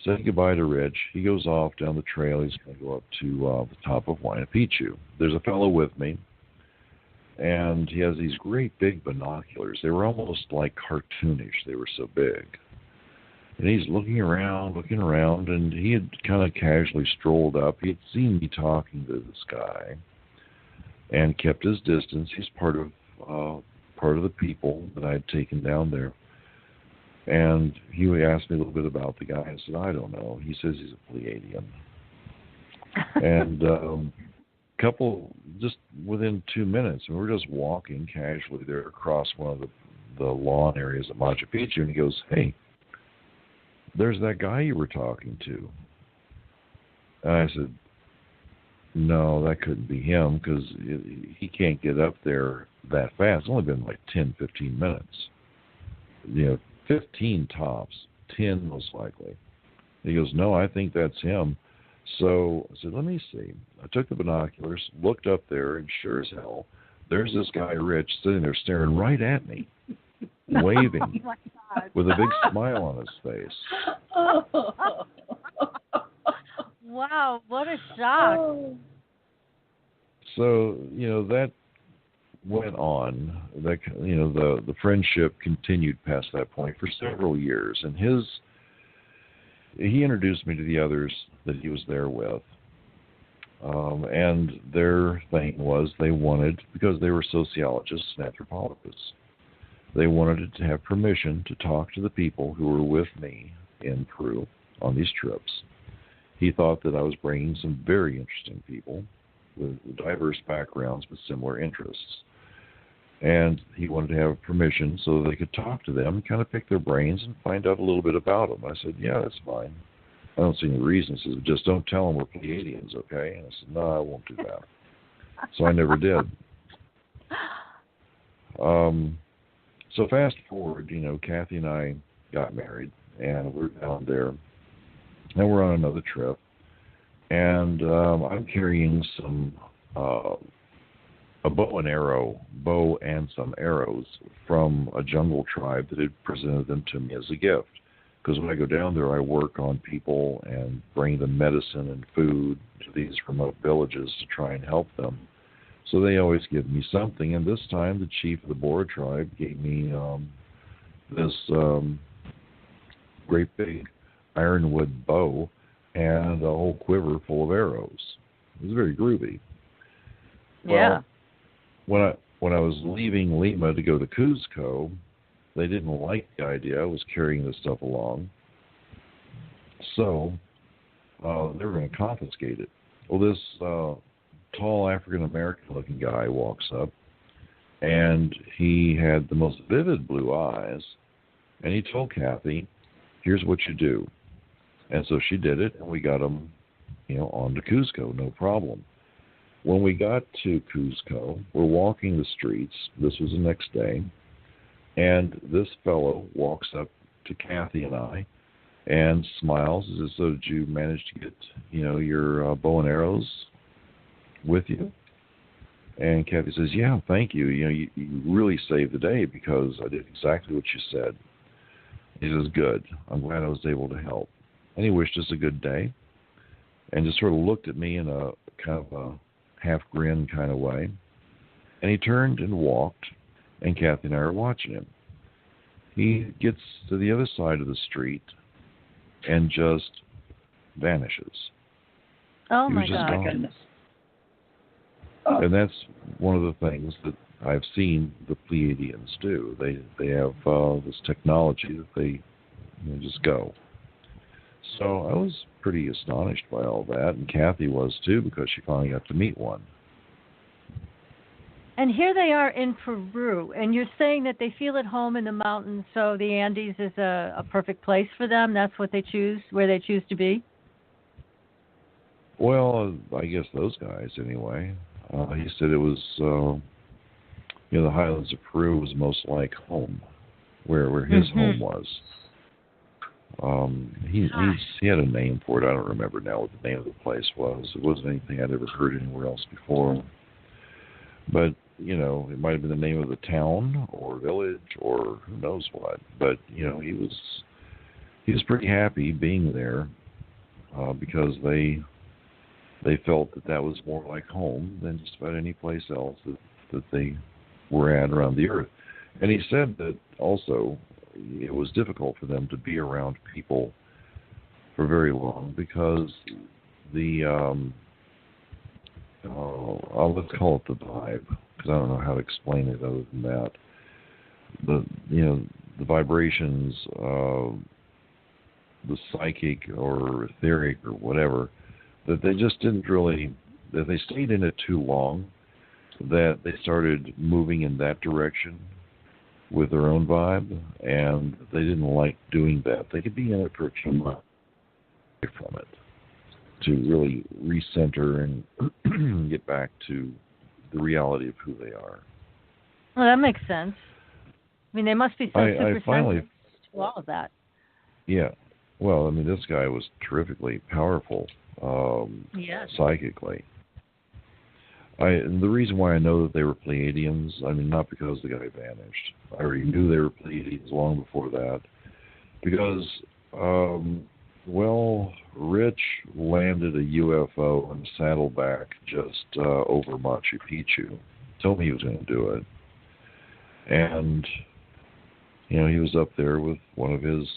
said goodbye to Rich. He goes off down the trail. He's going to go up to the top of Huayna Picchu. There's a fellow with me, and he has these great big binoculars. They were almost like cartoonish. They were so big. And he's looking around, and he had kind of casually strolled up. He had seen me talking to this guy and kept his distance. He's part of the people that I had taken down there. And he asked me a little bit about the guy. I said, I don't know. He says he's a Pleiadian. And just within 2 minutes, and we're just walking casually there across one of the lawn areas at Machu Picchu, and he goes, hey, there's that guy you were talking to. And I said, no, that couldn't be him, because he can't get up there that fast. It's only been like 10, 15 minutes. 15 tops, 10 most likely. He goes, no, I think that's him. So I said, let me see. I took the binoculars, looked up there, and sure as hell, there's this guy, Rich, sitting there staring right at me, waving, with a big smile on his face. Wow, what a shock. So, that went on. That the friendship continued past that point for several years, and he introduced me to the others that he was there with, and their thing was they wanted, because they were sociologists and anthropologists, they wanted to have permission to talk to the people who were with me in Peru on these trips. He thought that I was bringing some very interesting people with diverse backgrounds but similar interests. And he wanted to have permission so that they could talk to them, kind of pick their brains and find out a little bit about them. I said, yeah, that's fine. I don't see any reason. He said, just don't tell them we're Pleiadians, okay? And I said, no, I won't do that. So I never did. So fast forward, Kathy and I got married, and we're down there, and we're on another trip. And I'm carrying some a bow and some arrows from a jungle tribe that had presented them to me as a gift. Because when I go down there, I work on people and bring them medicine and food to these remote villages to try and help them. So they always give me something. And this time, the chief of the Bora tribe gave me this great big ironwood bow and a whole quiver full of arrows. It was very groovy. Yeah. Well, when I was leaving Lima to go to Cuzco, they didn't like the idea I was carrying this stuff along. So they were going to confiscate it. Well, this tall African-American looking guy walks up, and he had the most vivid blue eyes, and he told Kathy, here's what you do. And so she did it, and we got him, on to Cuzco, no problem. When we got to Cuzco, we're walking the streets. This was the next day. And this fellow walks up to Kathy and I and smiles. Says, so did you manage to get, your bow and arrows with you? And Kathy says, yeah, thank you. You really saved the day because I did exactly what you said. He says, good. I'm glad I was able to help. And he wished us a good day and just sort of looked at me in a kind of a half grin kind of way. And he turned and walked, and Kathy and I are watching him. He gets to the other side of the street and just vanishes. Oh, my God. My goodness. And that's one of the things that I've seen the Pleiadians do. They have this technology that they just go. So I was pretty astonished by all that, and Kathy was too, because she finally got to meet one. And here they are in Peru, and you're saying that they feel at home in the mountains, so the Andes is a perfect place for them. That's what they choose, where they choose to be? Well, I guess those guys anyway. He said it was, the highlands of Peru was most like home, where his home was. He had a name for it. I don't remember now what the name of the place was. It wasn't anything I'd ever heard anywhere else before. But, it might have been the name of the town or village or who knows what. But, he was pretty happy being there because they felt that was more like home than just about any place else that they were at around the earth. And he said that also it was difficult for them to be around people for very long because the, let's call it the vibe, because I don't know how to explain it other than that. The vibrations, the psychic or etheric or whatever, that they just didn't really, that they stayed in it too long, that they started moving in that direction with their own vibe, and they didn't like doing that. They could be in it for a few months from it to really recenter and get back to the reality of who they are. Well, that makes sense. I mean, they must be so super sensitive to all of that. Yeah. Well, I mean, this guy was terrifically powerful psychically. And the reason why I know that they were Pleiadians, I mean, not because the guy vanished. I already knew they were Pleiadians long before that. Because, Rich landed a UFO in Saddleback just over Machu Picchu. Told me he was going to do it. And, he was up there with one of his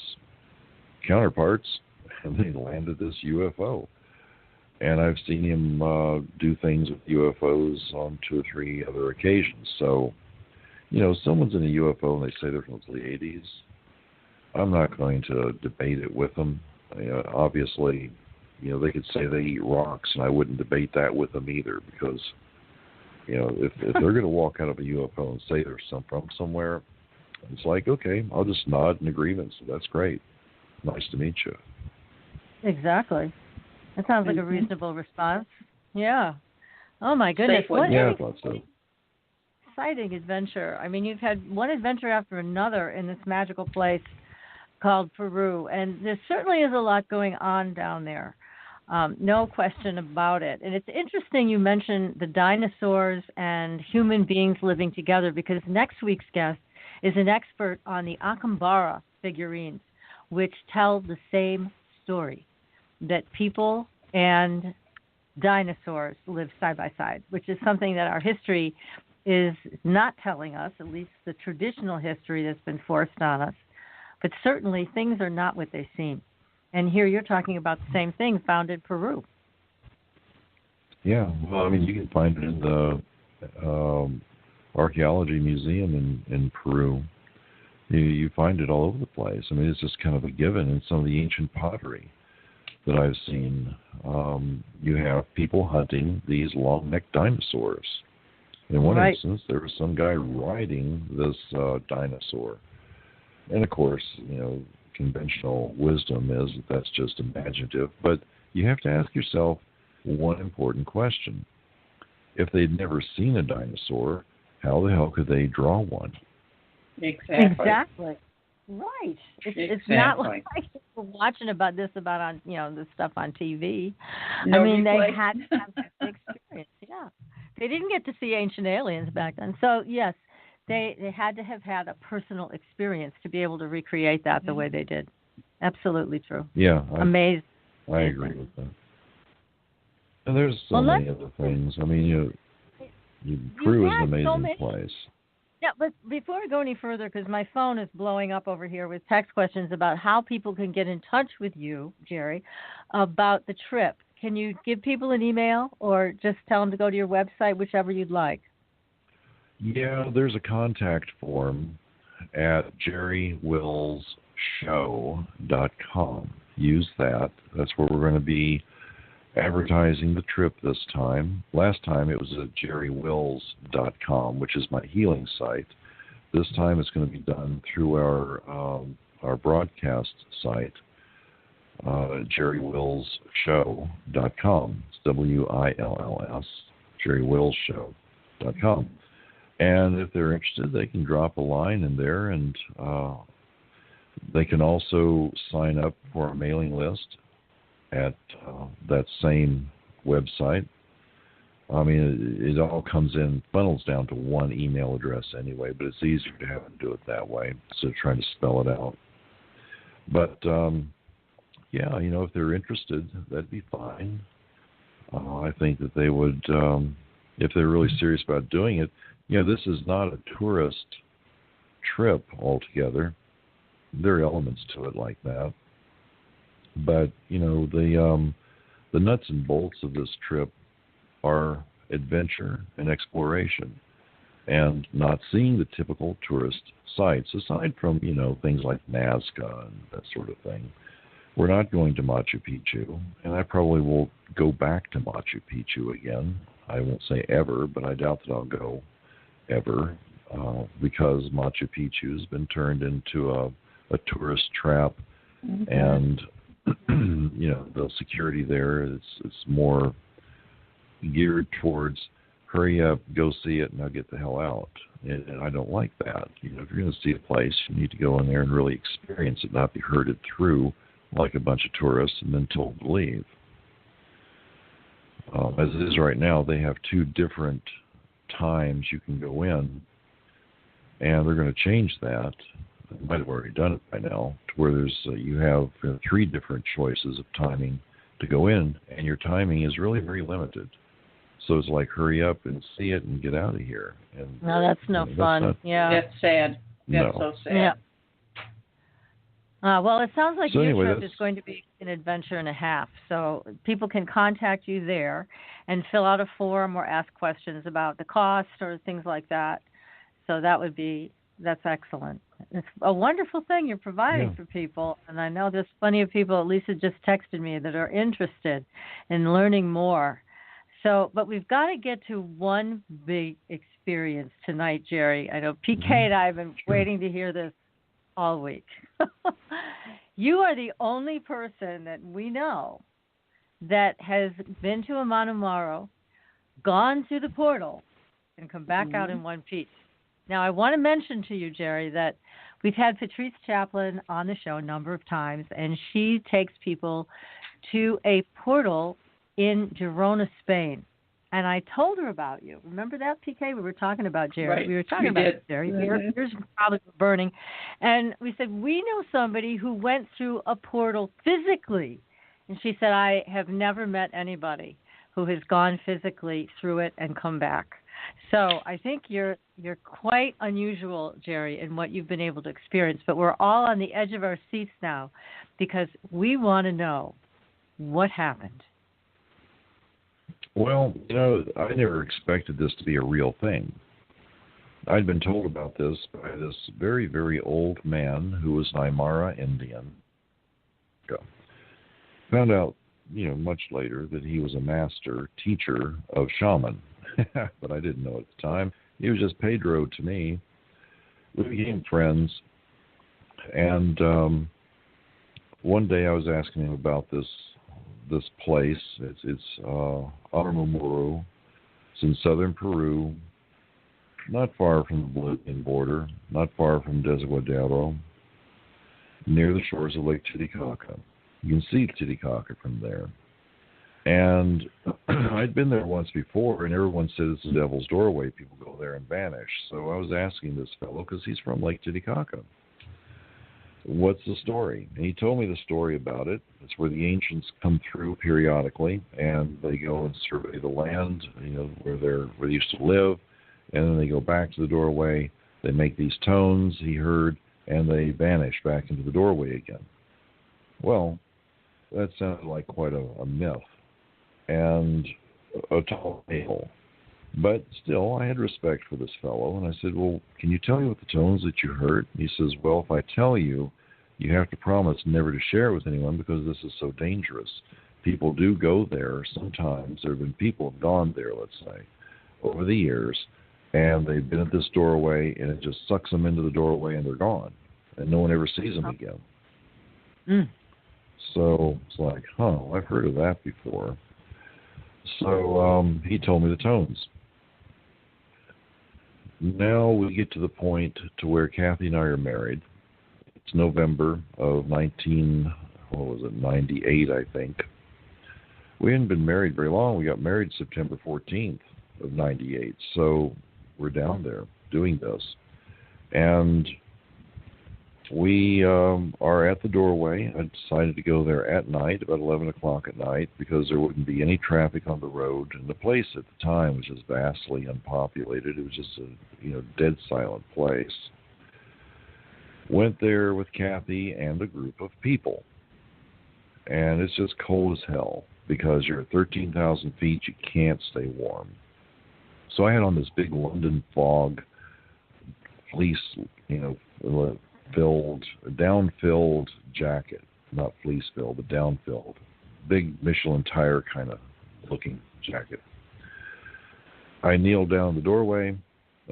counterparts, and they landed this UFO. And I've seen him do things with UFOs on 2 or 3 other occasions. So, if someone's in a UFO and they say they're from the Pleiades, I'm not going to debate it with them. Obviously, they could say they eat rocks, and I wouldn't debate that with them either, because, if they're going to walk out of a UFO and say they're from somewhere, it's like, okay, I'll just nod in agreement. So that's great. Nice to meet you. Exactly. That sounds like a reasonable response. Yeah. Oh, my goodness. What I thought so. Exciting adventure. I mean, you've had one adventure after another in this magical place called Peru, and there certainly is a lot going on down there. No question about it. And it's interesting you mentioned the dinosaurs and human beings living together, because next week's guest is an expert on the Akambara figurines, which tell the same story, that people and dinosaurs live side by side, which is something that our history is not telling us, at least the traditional history that's been forced on us. But certainly things are not what they seem. And here you're talking about the same thing found in Peru. Yeah, well, I mean, you can find it in the archaeology museum in Peru. You find it all over the place. I mean, it's just kind of a given in some of the ancient pottery that I've seen. You have people hunting these long-necked dinosaurs. In one instance, there was some guy riding this dinosaur. And, of course, conventional wisdom is that that's just imaginative. But you have to ask yourself one important question. If they'd never seen a dinosaur, how the hell could they draw one? Exactly. Right. It's not Exactly. like we're watching about this about on this stuff on TV. No I mean, they replay. had to have that experience. Yeah, they didn't get to see ancient aliens back then. So yes, they had to have had a personal experience to be able to recreate that the way they did. Absolutely true. Yeah, Amazing. I agree with that. And there's so many other things. I mean, Peru is an amazing place. Yeah, but before we go any further, because my phone is blowing up over here with text questions about how people can get in touch with you, Jerry, about the trip. Can you give people an email or just tell them to go to your website, whichever you'd like? Yeah, there's a contact form at jerrywillsshow.com. Use that. That's where we're going to be advertising the trip this time. Last time it was at jerrywills.com, which is my healing site. This time it's going to be done through our broadcast site, jerrywillsshow.com. It's WILLS, jerrywillsshow.com. And if they're interested, they can drop a line in there, and they can also sign up for a mailing list at that same website. I mean, it all comes in, funnels down to one email address anyway, but it's easier to have them do it that way instead of trying to spell it out. But, yeah, if they're interested, that'd be fine. I think that they would, if they're really serious about doing it, this is not a tourist trip altogether. There are elements to it like that. But, the nuts and bolts of this trip are adventure and exploration and not seeing the typical tourist sites, aside from, things like Nazca and that sort of thing. We're not going to Machu Picchu, and I probably will go back to Machu Picchu again. I won't say ever, but I doubt that I'll go ever because Machu Picchu has been turned into a tourist trap. Mm-hmm. And the security there, it's more geared towards hurry up, go see it, and now get the hell out. And I don't like that. If you're going to see a place, you need to go in there and really experience it, not be herded through like a bunch of tourists and then told to leave. As it is right now, they have two different times you can go in, and they're going to change that. They might have already done it by now, to where there's you have three different choices of timing to go in, and your timing is really very limited. So it's like hurry up and see it and get out of here. And no, that's no fun. That's sad. That's so sad. Yeah. Well, it sounds like your trip that's is going to be an adventure and a half. So people can contact you there and fill out a form or ask questions about the cost or things like that. So that's excellent. It's a wonderful thing you're providing for people. And I know there's plenty of people, Lisa just texted me, that are interested in learning more. So, but we've got to get to one big experience tonight, Jerry. I know PK and I have been waiting to hear this all week. You are the only person that we know that has been to Amanu Maru, gone through the portal, and come back out in one piece. Now, I want to mention to you, Jerry, that we've had Patrice Chaplin on the show a number of times, and she takes people to a portal in Girona, Spain. And I told her about you. Remember that, PK? We were talking about Jerry. Right. We were talking about Jerry. Yours probably were burning. And we said, we know somebody who went through a portal physically. And she said, I have never met anybody who has gone physically through it and come back. So I think you're quite unusual, Jerry, in what you've been able to experience. But we're all on the edge of our seats now because we want to know what happened. Well, I never expected this to be a real thing. I'd been told about this by this very, very old man who was an Aymara Indian. Found out, much later that he was a master teacher of shaman. But I didn't know at the time. He was just Pedro to me. We became friends. And one day I was asking him about this place. It's Amanu Maru. It's in southern Peru, not far from the Bolivian border, not far from Desaguadero. near the shores of Lake Titicaca. You can see Titicaca from there. And I'd been there once before, and everyone said it's the Devil's Doorway. People go there and vanish. So I was asking this fellow, because he's from Lake Titicaca, what's the story? And he told me the story about it. It's where the ancients come through periodically, and they go and survey the land, where they used to live, and then they go back to the doorway. They make these tones, he heard, and they vanish back into the doorway again. Well, that sounded like quite a myth and a tall tale. But still, I had respect for this fellow, and I said, well, can you tell me what the tones that you heard? And he says, well, if I tell you, you have to promise never to share it with anyone because this is so dangerous. People do go there sometimes. There have been people who have gone there, let's say, over the years, and they've been at this doorway, and it just sucks them into the doorway, and they're gone, and no one ever sees them again. Mm. So it's like, I've heard of that before. So he told me the tones. Now we get to the point to where Kathy and I are married. It's November of 98, I think. We hadn't been married very long. We got married September 14th of 98. So we're down there doing this. And we are at the doorway. I decided to go there at night, about 11 o'clock at night, because there wouldn't be any traffic on the road. And the place at the time was just vastly unpopulated. It was just a dead silent place. Went there with Kathy and a group of people. And it's just cold as hell because you're at 13,000 feet. You can't stay warm. So I had on this big London fog fleece, down-filled jacket, not fleece-filled, but down-filled. Big Michelin tire kind of looking jacket. I kneeled down the doorway, and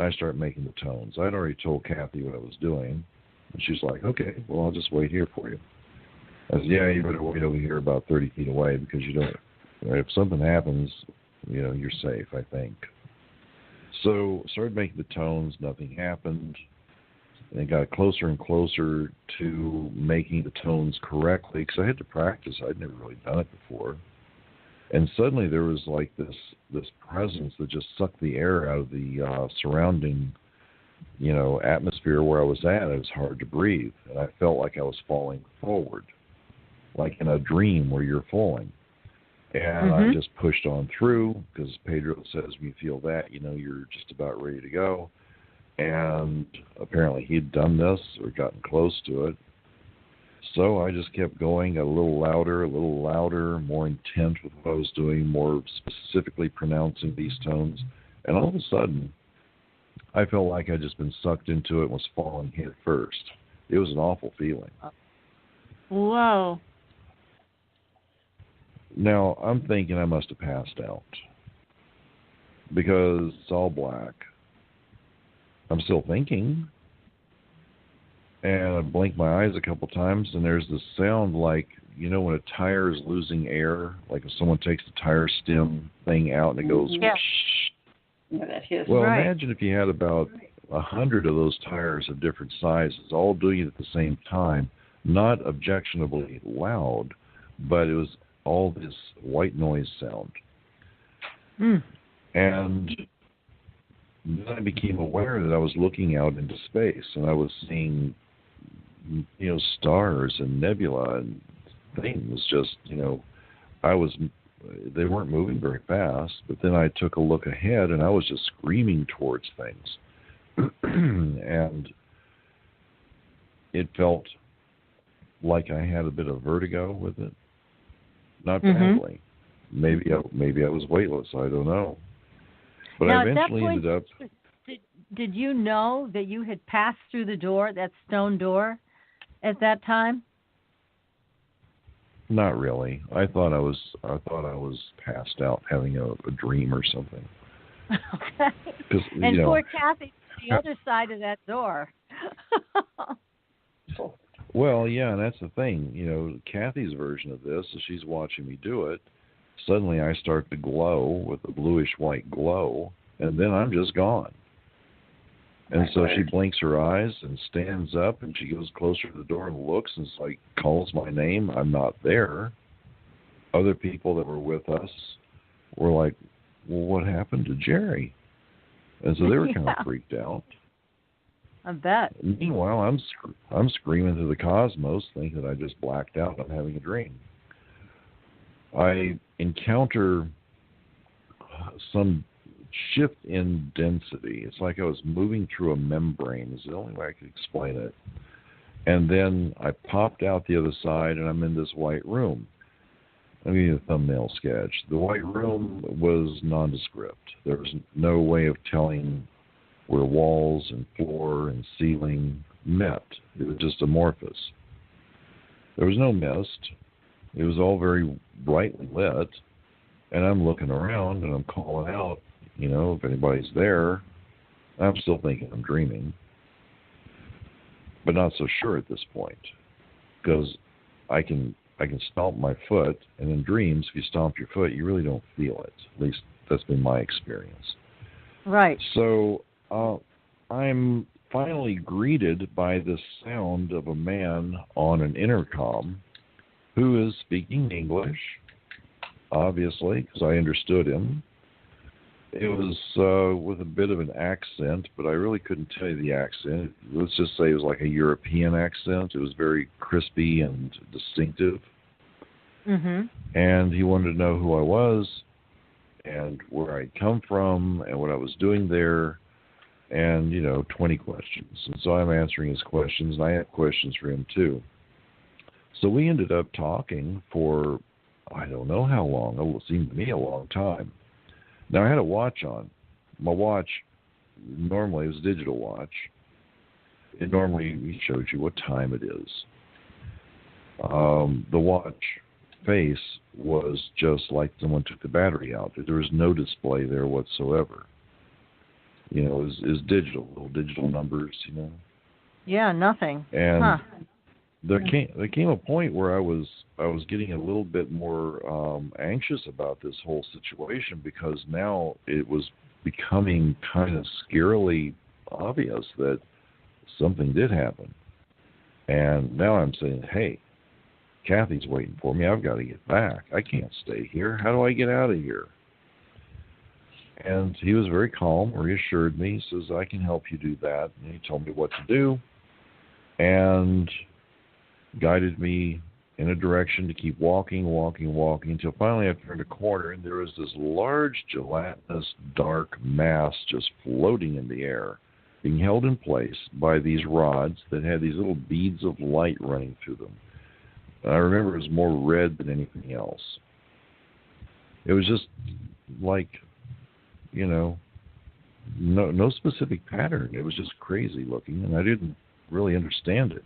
I started making the tones. I'd already told Kathy what I was doing, and she's like, okay, well, I'll just wait here for you. I said, yeah, you better wait over here about 30 feet away because if something happens, you're safe, I think. So started making the tones, nothing happened. And it got closer and closer to making the tones correctly because I had to practice. I'd never really done it before. And suddenly there was like this presence that just sucked the air out of the surrounding, atmosphere where I was at. It was hard to breathe. And I felt like I was falling forward, like in a dream where you're falling. And I just pushed on through because Pedro says when you feel that, you're just about ready to go. And apparently he'd done this or gotten close to it. So I just kept going, got a little louder, more intent with what I was doing, more specifically pronouncing these tones. And all of a sudden, I felt like I'd just been sucked into it and was falling head first. It was an awful feeling. Whoa. Now, I'm thinking I must have passed out because it's all black. I'm still thinking. And I blink my eyes a couple times, and there's this sound like, when a tire is losing air, like if someone takes the tire stem thing out and it goes Yeah, that hiss. Well, Right. Imagine if you had about 100 of those tires of different sizes, all doing it at the same time, not objectionably loud, but it was all this white noise sound. Mm. And then I became aware that I was looking out into space, and I was seeing, stars and nebula and things. Just, they weren't moving very fast. But then I took a look ahead, and I was just screaming towards things, and it felt like I had a bit of vertigo with it. Not badly. Maybe I was weightless. I don't know. But now, I eventually at that point, ended up. Did you know that you had passed through the door, that stone door, at that time? Not really. I thought I was passed out, having a dream or something. Okay. And poor Kathy, the other side of that door. Well, yeah, and that's the thing. Kathy's version of this is she's watching me do it. Suddenly I start to glow with a bluish-white glow, and then I'm just gone. And so she blinks her eyes and stands up, and she goes closer to the door and looks and calls my name. I'm not there. Other people that were with us were like, well, what happened to Jerry? And so they were kind of freaked out. I bet. Meanwhile, I'm screaming to the cosmos, thinking that I just blacked out. I'm having a dream. I encounter some shift in density. It's like I was moving through a membrane is the only way I could explain it. And then I popped out the other side, and I'm in this white room. I'll give you a thumbnail sketch. The white room was nondescript. There was no way of telling where walls and floor and ceiling met. It was just amorphous. There was no mist. It was all very brightly lit. And I'm looking around, and I'm calling out, if anybody's there. I'm still thinking I'm dreaming, but not so sure at this point, because I can stomp my foot, and in dreams, if you stomp your foot, you really don't feel it. At least that's been my experience. Right. So I'm finally greeted by the sound of a man on an intercom who is speaking English, obviously, because I understood him. It was with a bit of an accent, but I really couldn't tell you the accent. Let's just say it was like a European accent. It was very crispy and distinctive. Mm-hmm. And he wanted to know who I was and where I'd come from and what I was doing there and, 20 questions. And so I'm answering his questions, and I have questions for him too. So we ended up talking for, I don't know how long. It seemed to me a long time. Now, I had a watch on. My watch, normally it was a digital watch. It normally shows you what time it is. The watch face was just like someone took the battery out. There was no display there whatsoever. It was digital, little digital numbers, Yeah, nothing. And there came a point where I was getting a little bit more anxious about this whole situation, because now it was becoming kind of scarily obvious that something did happen. And now I'm saying, hey, Kathy's waiting for me. I've got to get back. I can't stay here. How do I get out of here? And he was very calm, reassured me. He says, I can help you do that. And he told me what to do and guided me in a direction to keep walking, until finally I turned a corner, and there was this large, gelatinous, dark mass just floating in the air, being held in place by these rods that had these little beads of light running through them. And I remember it was more red than anything else. It was just like, no specific pattern. It was just crazy looking, and I didn't really understand it.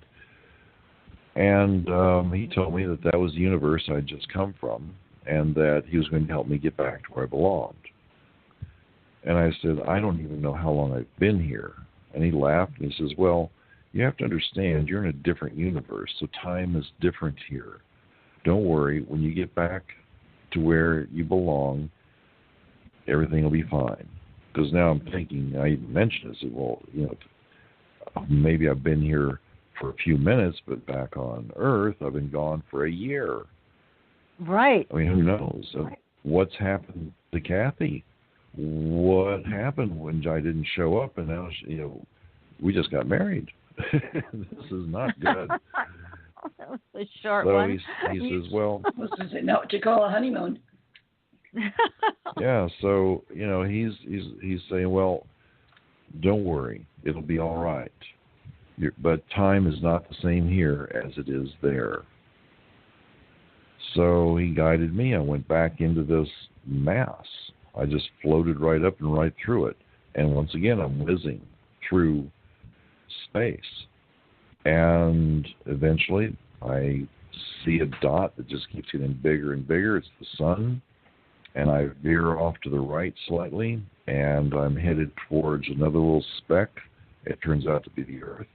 And he told me that was the universe I'd just come from, and that he was going to help me get back to where I belonged. And I said, I don't even know how long I've been here. And he laughed, and he says, well, you have to understand, you're in a different universe, so time is different here. Don't worry, when you get back to where you belong, everything will be fine. Because now I'm thinking, I even mentioned this, well, maybe I've been here for a few minutes, but back on Earth, I've been gone for a year. Right. I mean, who knows? What's happened to Kathy? What happened when I didn't show up, and now, we just got married. This is not good. That was a short so one. He says, well... I was going to say, no, to call a honeymoon. Yeah, so, he's saying, well, don't worry, it'll be all right. But time is not the same here as it is there. So he guided me. I went back into this mass. I just floated right up and right through it. And once again, I'm whizzing through space. And eventually, I see a dot that just keeps getting bigger and bigger. It's the sun. And I veer off to the right slightly, and I'm headed towards another little speck. It turns out to be the Earth.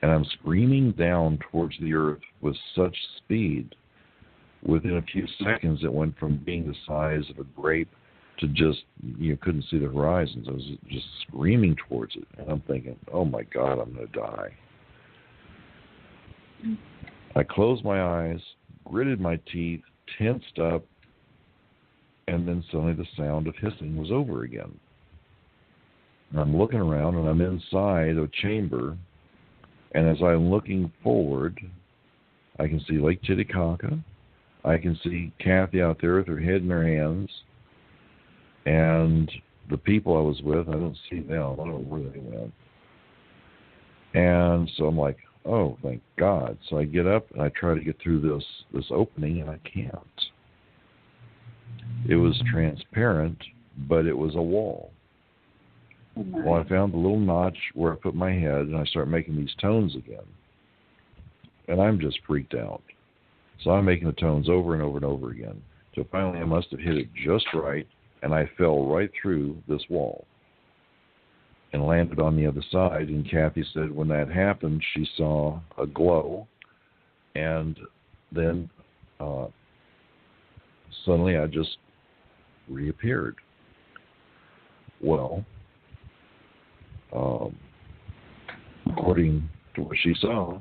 And I'm screaming down towards the Earth with such speed. Within a few seconds, it went from being the size of a grape to just, couldn't see the horizons. I was just screaming towards it. And I'm thinking, oh my God, I'm going to die. I closed my eyes, gritted my teeth, tensed up, and then suddenly the sound of hissing was over again. And I'm looking around, and I'm inside a chamber, and as I'm looking forward, I can see Lake Titicaca. I can see Kathy out there with her head in her hands, and the people I was with, I don't see them. I don't know where they went. And so I'm like, oh, thank God. So I get up, and I try to get through this opening, and I can't. It was transparent, but it was a wall. Well, I found the little notch where I put my head, and I start making these tones again. And I'm just freaked out. So I'm making the tones over and over and over again. So finally I must have hit it just right, and I fell right through this wall and landed on the other side. And Kathy said when that happened, she saw a glow, and then suddenly I just reappeared. Well, according to what she saw,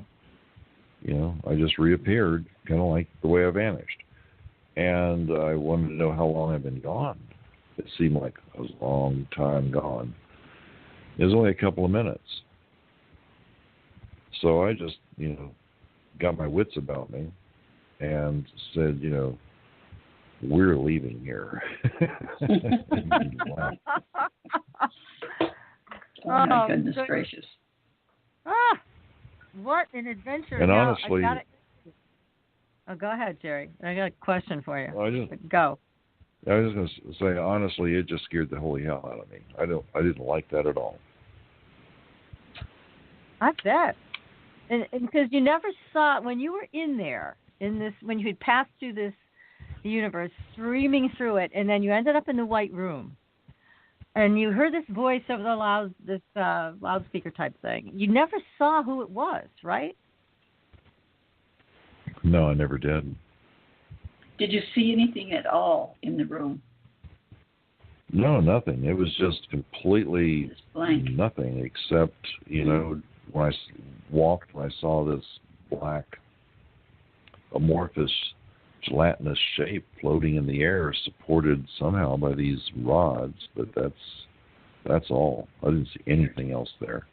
I just reappeared, kind of like the way I vanished. And I wanted to know how long I've been gone. It seemed like a long time gone. It was only a couple of minutes. So I just, got my wits about me and said, we're leaving here. Oh, my goodness gracious. What an adventure. And now, honestly... go ahead, Jerry. I got a question for you. Go. I was just going to say, honestly, it just scared the holy hell out of me. I didn't like that at all. I bet. And because you never saw, when you were in there, when you had passed through this universe, streaming through it, and then you ended up in the White Room, and you heard this voice over the loudspeaker type thing. You never saw who it was, right? No, I never did. Did you see anything at all in the room? No, nothing. It was just completely nothing except, when I walked, I saw this black amorphous gelatinous shape floating in the air, supported somehow by these rods, but that's all. I didn't see anything else there.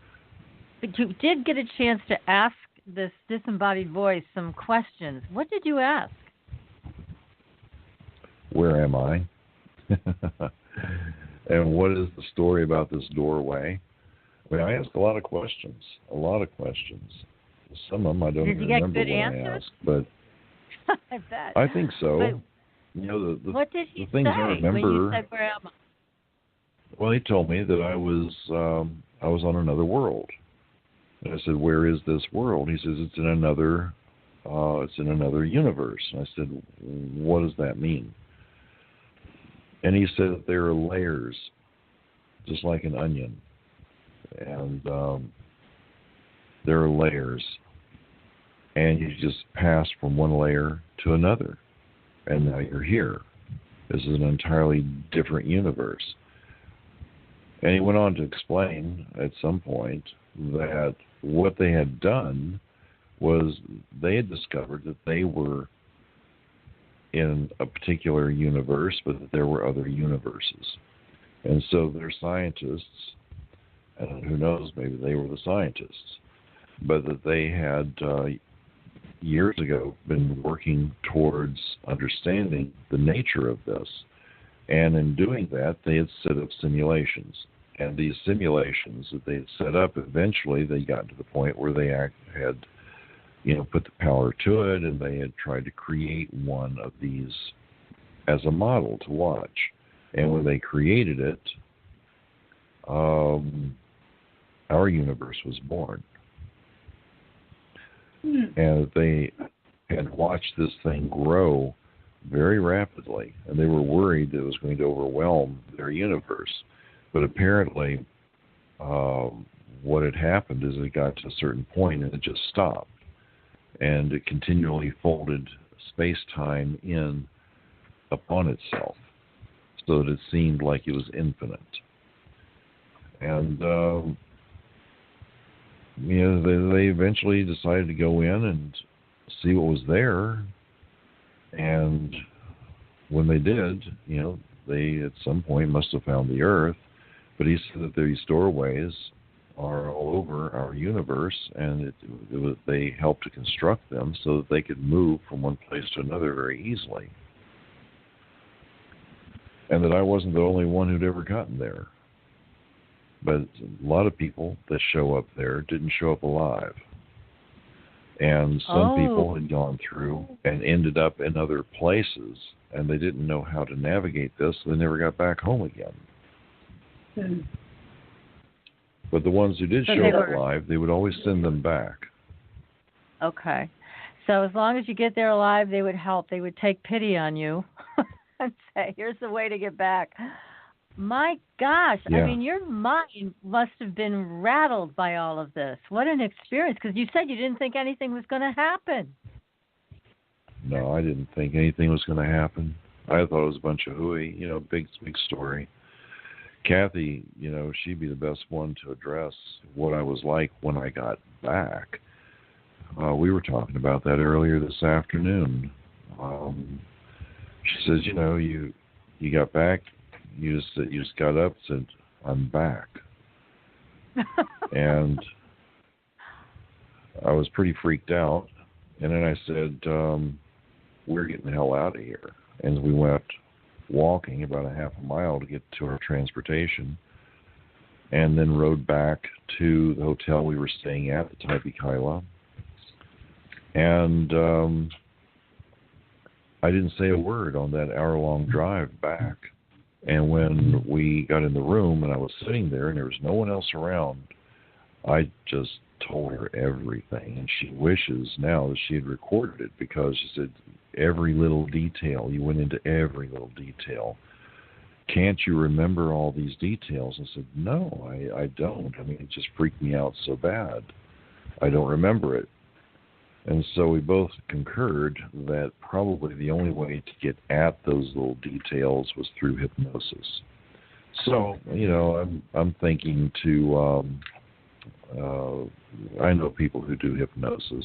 But you did get a chance to ask this disembodied voice some questions. What did you ask? Where am I? And what is the story about this doorway? I asked a lot of questions. Some of them I don't even remember what I asked, but I bet. I think so. But what did he the things say I remember, when you said, where am I? Well, he told me that I was on another world. And I said, where is this world? He says, it's in another universe. And I said, what does that mean? And he said that there are layers, just like an onion. And there are layers. And you just pass from one layer to another. And now you're here. This is an entirely different universe. And he went on to explain at some point that what they had done was they had discovered that they were in a particular universe, but that there were other universes. And so their scientists, and who knows, maybe they were the scientists, but that they had years ago been working towards understanding the nature of this. And in doing that, they had set up simulations. And these simulations that they had set up, eventually they got to the point where they had, put the power to it, and they had tried to create one of these as a model to watch. And when they created it, our universe was born. And they had watched this thing grow very rapidly, and they were worried that it was going to overwhelm their universe. But apparently, what had happened is it got to a certain point and it just stopped. And it continually folded space-time in upon itself so that it seemed like it was infinite. And they eventually decided to go in and see what was there. And when they did, they at some point must have found the Earth. But he said that these doorways are all over our universe, and they helped to construct them so that they could move from one place to another very easily. And that I wasn't the only one who'd ever gotten there. But a lot of people that show up there didn't show up alive. And some people had gone through and ended up in other places, and they didn't know how to navigate this, so they never got back home again. Hmm. But the ones who did show up alive, they would always send them back. Okay. So as long as you get there alive, they would help. They would take pity on you and say, here's the way to get back. My gosh. Yeah. I mean, your mind must have been rattled by all of this. What an experience. Because you said you didn't think anything was going to happen. No, I didn't think anything was going to happen. I thought it was a bunch of hooey, big story. Kathy, she'd be the best one to address what I was like when I got back. We were talking about that earlier this afternoon. She says, you got back, you just got up and said, I'm back. And I was pretty freaked out. And then I said, we're getting the hell out of here. And we went walking about a half a mile to get to our transportation, and then rode back to the hotel we were staying at, the Taipikaila. And I didn't say a word on that hour-long drive back. And when we got in the room and I was sitting there and there was no one else around, I just told her everything. And she wishes now that she had recorded it, because she said, every little detail. You went into every little detail. Can't you remember all these details? I said, no, I don't. I mean, it just freaked me out so bad. I don't remember it. And so we both concurred that probably the only way to get at those little details was through hypnosis. So, I'm thinking I know people who do hypnosis.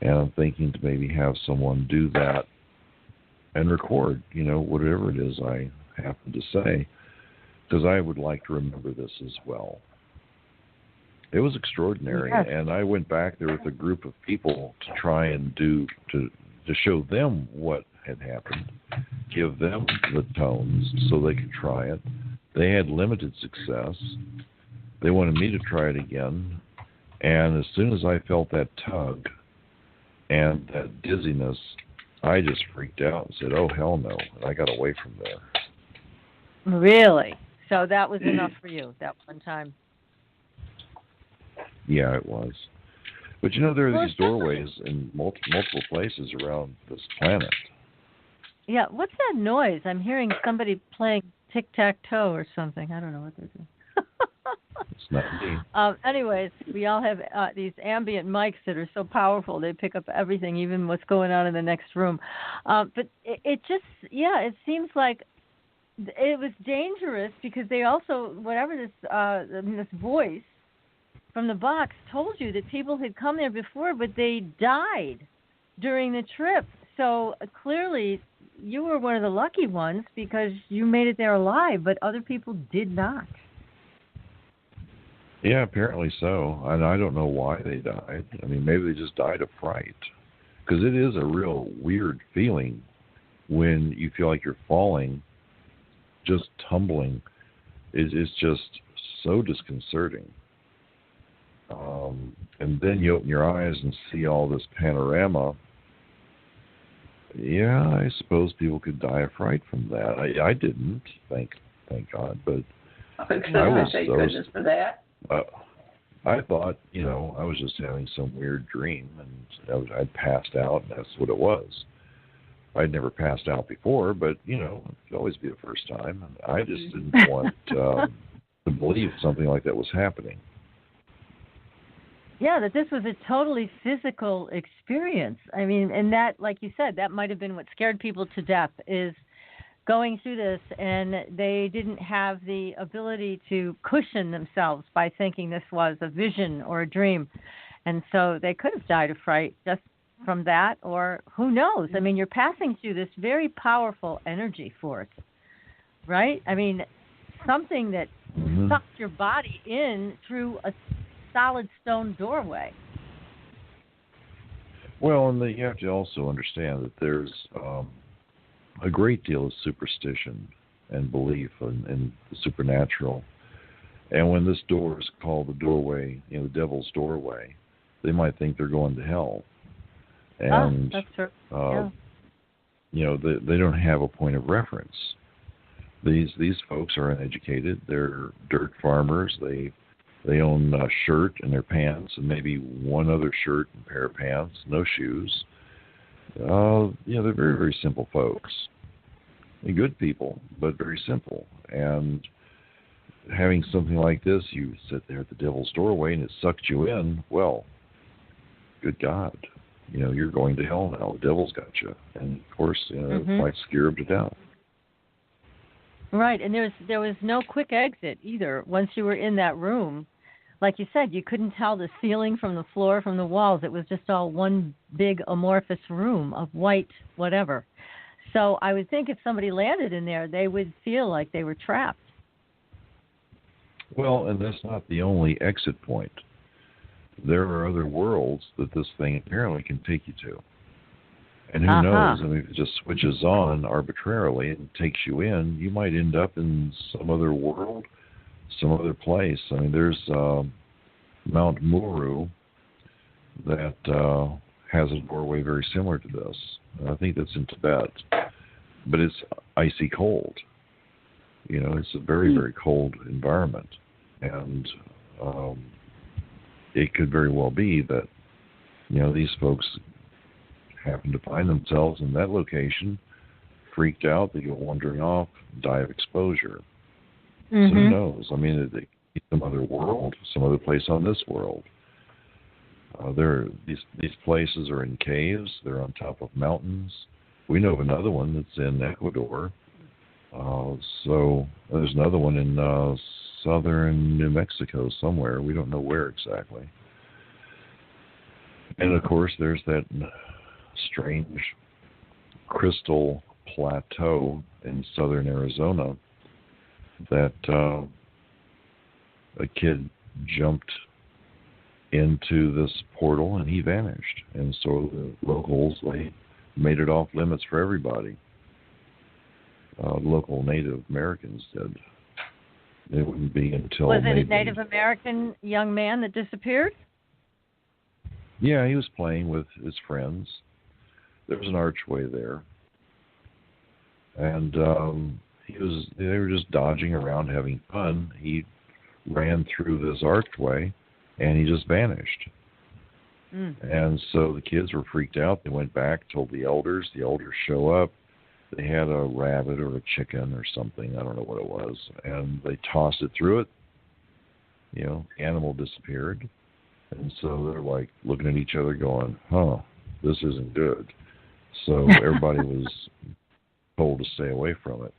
And I'm thinking to maybe have someone do that and record, whatever it is I happen to say, because I would like to remember this as well. It was extraordinary, yes. And I went back there with a group of people to try and to show them what had happened, give them the tones so they could try it. They had limited success. They wanted me to try it again, and as soon as I felt that tug and that dizziness, I just freaked out and said, oh, hell no. And I got away from there. Really? So that was enough for you that one time? Yeah, it was. But there are these doorways in multiple places around this planet. Yeah, what's that noise? I'm hearing somebody playing tic-tac-toe or something. I don't know what they're doing. It's not me. Anyways, we all have these ambient mics that are so powerful. They pick up everything, even what's going on in the next room. But it just, it seems like it was dangerous because they also, whatever this voice from the box told you that people had come there before, but they died during the trip. So clearly you were one of the lucky ones because you made it there alive, but other people did not. Yeah, apparently so. And I don't know why they died. I mean, maybe they just died of fright. Because it is a real weird feeling when you feel like you're falling, just tumbling. It's just so disconcerting. And then you open your eyes and see all this panorama. Yeah, I suppose people could die of fright from that. I didn't, thank God. But thank goodness for that. I thought, I was just having some weird dream, and I'd passed out, and that's what it was. I'd never passed out before, but, it could always be the first time. And I just didn't want to believe something like that was happening. Yeah, that this was a totally physical experience. I mean, and that, like you said, that might have been what scared people to death is going through this, and they didn't have the ability to cushion themselves by thinking this was a vision or a dream. And so they could have died of fright just from that, or who knows? I mean, you're passing through this very powerful energy force, right? I mean, something that sucked your body in through a solid stone doorway. Well, and you have to also understand that there's a great deal of superstition and belief in the supernatural. And when this door is called the doorway, the devil's doorway, they might think they're going to hell. And that's true. Yeah. They don't have a point of reference. These folks are uneducated. They're dirt farmers. They own a shirt and their pants, and maybe one other shirt and pair of pants, no shoes. They're very, very simple folks. They're good people, but very simple. And having something like this, you sit there at the devil's doorway and it sucked you in, well, good God. You're going to hell now. The devil's got you. And, of course, it might scare them to death. Right, and there was no quick exit either. Once you were in that room, like you said, you couldn't tell the ceiling from the floor from the walls. It was just all one big amorphous room of white whatever. So I would think if somebody landed in there, they would feel like they were trapped. Well, and that's not the only exit point. There are other worlds that this thing apparently can take you to. And who knows? I mean, if it just switches on arbitrarily and takes you in, you might end up in some other world, some other place. I mean, there's Mount Maru that has a doorway very similar to this. I think that's in Tibet. But it's icy cold. It's a very, very cold environment. And it could very well be that, these folks happen to find themselves in that location, freaked out, they go wandering off, die of exposure. So who knows? I mean, it could be some other world, some other place on this world. These places are in caves. They're on top of mountains. We know of another one that's in Ecuador. So there's another one in southern New Mexico somewhere. We don't know where exactly. And, of course, there's that strange crystal plateau in southern Arizona that a kid jumped into this portal and he vanished. And so the locals, they made it off limits for everybody. Local Native Americans did. It wouldn't be until... Was it a Native American young man that disappeared? Yeah, he was playing with his friends. There was an archway there. And they were just dodging around having fun. He ran through this archway and he just vanished. And so the kids were freaked out. They went back, told the elders. The elders show up. They had a rabbit or a chicken or something. I don't know what it was. And they tossed it through it. Animal disappeared. And so they're like looking at each other going, this isn't good. So everybody was told to stay away from it.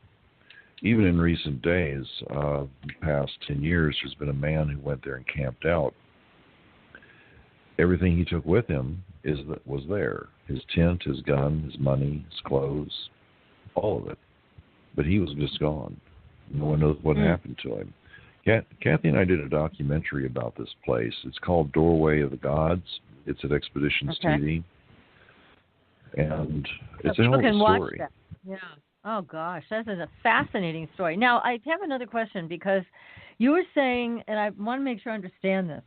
Even in recent days, the past 10 years, there's been a man who went there and camped out. Everything he took with him was there. His tent, his gun, his money, his clothes, all of it. But he was just gone. No one knows what happened to him. Kathy and I did a documentary about this place. It's called Doorway of the Gods. It's at Expeditions TV. And it's a hell of a story. That. Yeah. Oh, gosh. That is a fascinating story. Now, I have another question because you were saying, and I want to make sure I understand this,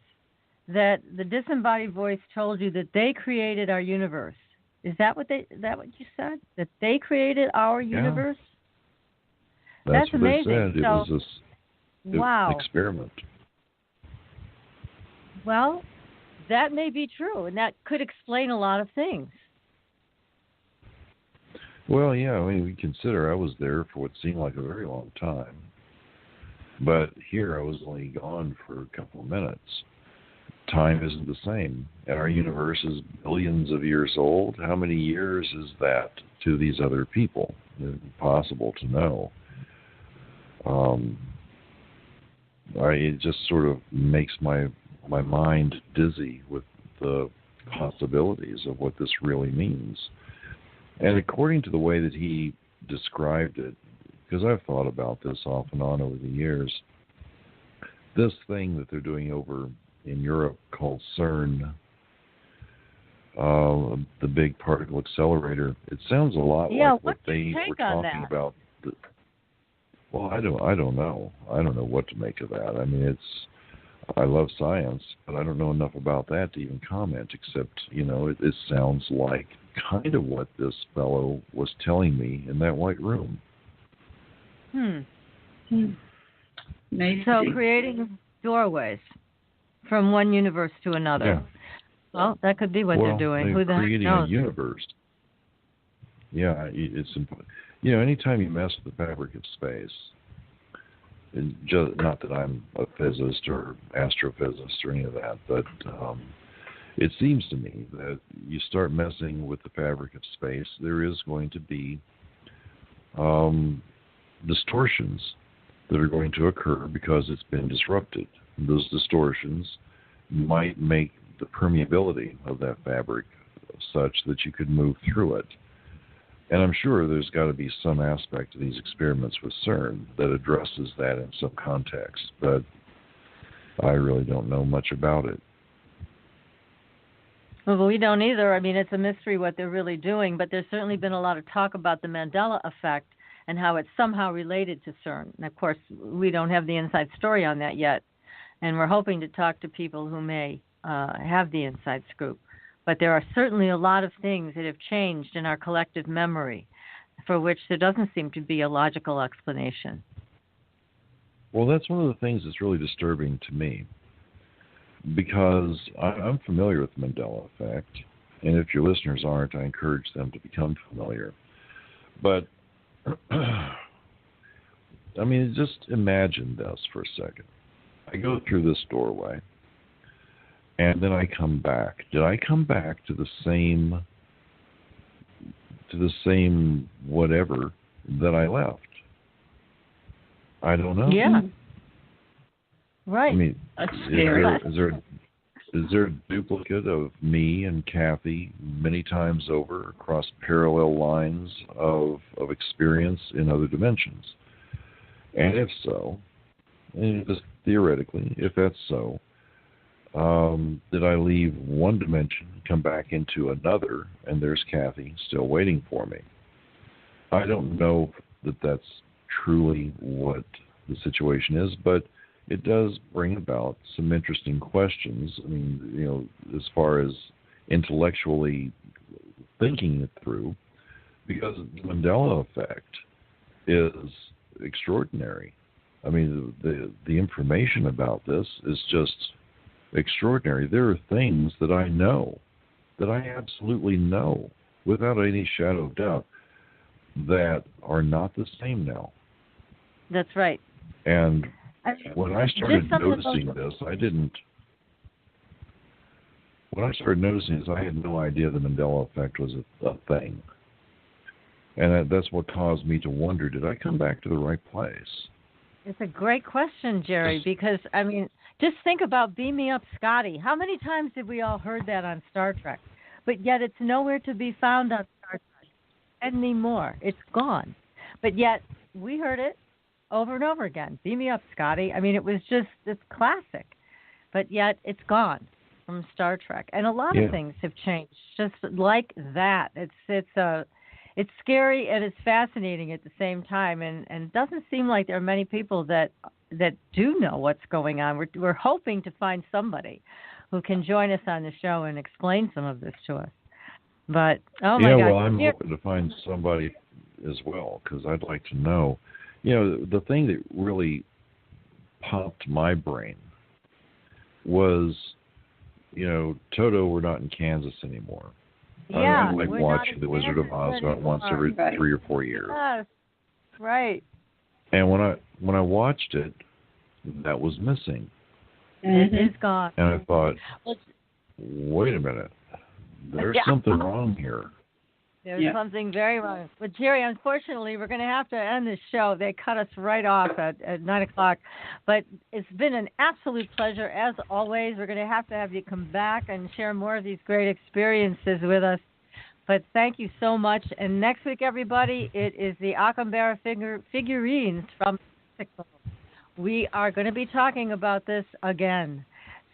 that the disembodied voice told you that they created our universe. Is that what you said? That they created our universe? That's what amazing. They said. It was this experiment. Well, that may be true, and that could explain a lot of things. Well, yeah, I mean, we consider I was there for what seemed like a very long time. But here I was only gone for a couple of minutes. Time isn't the same. And our universe is billions of years old. How many years is that to these other people? impossible to know. It just sort of makes my mind dizzy with the possibilities of what this really means. And according to the way that he described it, because I've thought about this off and on over the years, this thing that they're doing over in Europe called CERN, the big particle accelerator, it sounds a lot like what they were talking about. Well, I don't know. I don't know what to make of that. I mean, I love science, but I don't know enough about that to even comment, except, it sounds like kind of what this fellow was telling me in that white room. Maybe. So creating doorways from one universe to another. Yeah. Well, that could be what they're doing. Who the heck knows? Creating a universe. Yeah, it's anytime you mess with the fabric of space, not that I'm a physicist or astrophysicist or any of that, but it seems to me that you start messing with the fabric of space, there is going to be distortions that are going to occur because it's been disrupted. Those distortions might make the permeability of that fabric such that you could move through it. And I'm sure there's got to be some aspect of these experiments with CERN that addresses that in some context, but I really don't know much about it. Well, we don't either. I mean, it's a mystery what they're really doing, but there's certainly been a lot of talk about the Mandela effect and how it's somehow related to CERN. And, of course, we don't have the inside story on that yet, and we're hoping to talk to people who may have the inside scoop. But there are certainly a lot of things that have changed in our collective memory for which there doesn't seem to be a logical explanation. Well, that's one of the things that's really disturbing to me, because I'm familiar with the Mandela effect, and if your listeners aren't, I encourage them to become familiar. But, I mean, just imagine this for a second. I go through this doorway, and then I come back. Did I come back to the same whatever that I left? I don't know. Yeah. Right. I mean, That's is there a duplicate of me and Kathy many times over across parallel lines of experience in other dimensions? And if so, and just theoretically, if that's so, did I leave one dimension, come back into another, and there's Kathy still waiting for me? I don't know that that's truly what the situation is, but it does bring about some interesting questions. I mean, as far as intellectually thinking it through, because the Mandela effect is extraordinary. I mean, the information about this is just extraordinary. There are things that I know, that I absolutely know, without any shadow of doubt, that are not the same now. That's right. And when I started noticing this, I had no idea the Mandela effect was a thing. And that's what caused me to wonder, did I come back to the right place? It's a great question, Jerry, because, I mean, just think about Beam Me Up, Scotty. How many times have we all heard that on Star Trek? But yet it's nowhere to be found on Star Trek anymore. It's gone. But yet we heard it over and over again. Beam me up, Scotty. I mean, it's classic. But yet it's gone from Star Trek. And a lot of things have changed just like that. It's scary and it's fascinating at the same time. And it doesn't seem like there are many people that do know what's going on. We're hoping to find somebody who can join us on the show and explain some of this to us. But, oh my God. Yeah, well, I'm hoping to find somebody as well, because I'd like to know. The thing that really popped my brain was, Toto, we're not in Kansas anymore. Yeah, I like watching The Wizard of Oz about once every 3 or 4 years. Yes, right. And when I watched it, that was missing. Mm-hmm. It is gone. And I thought, wait a minute, there's something wrong here. There's something very wrong. But Jerry, unfortunately, we're going to have to end this show. They cut us right off at 9 o'clock. But it's been an absolute pleasure, as always. We're going to have you come back and share more of these great experiences with us. But thank you so much. And next week, everybody, it is the Acambara figurines from Mexico. We are going to be talking about this again.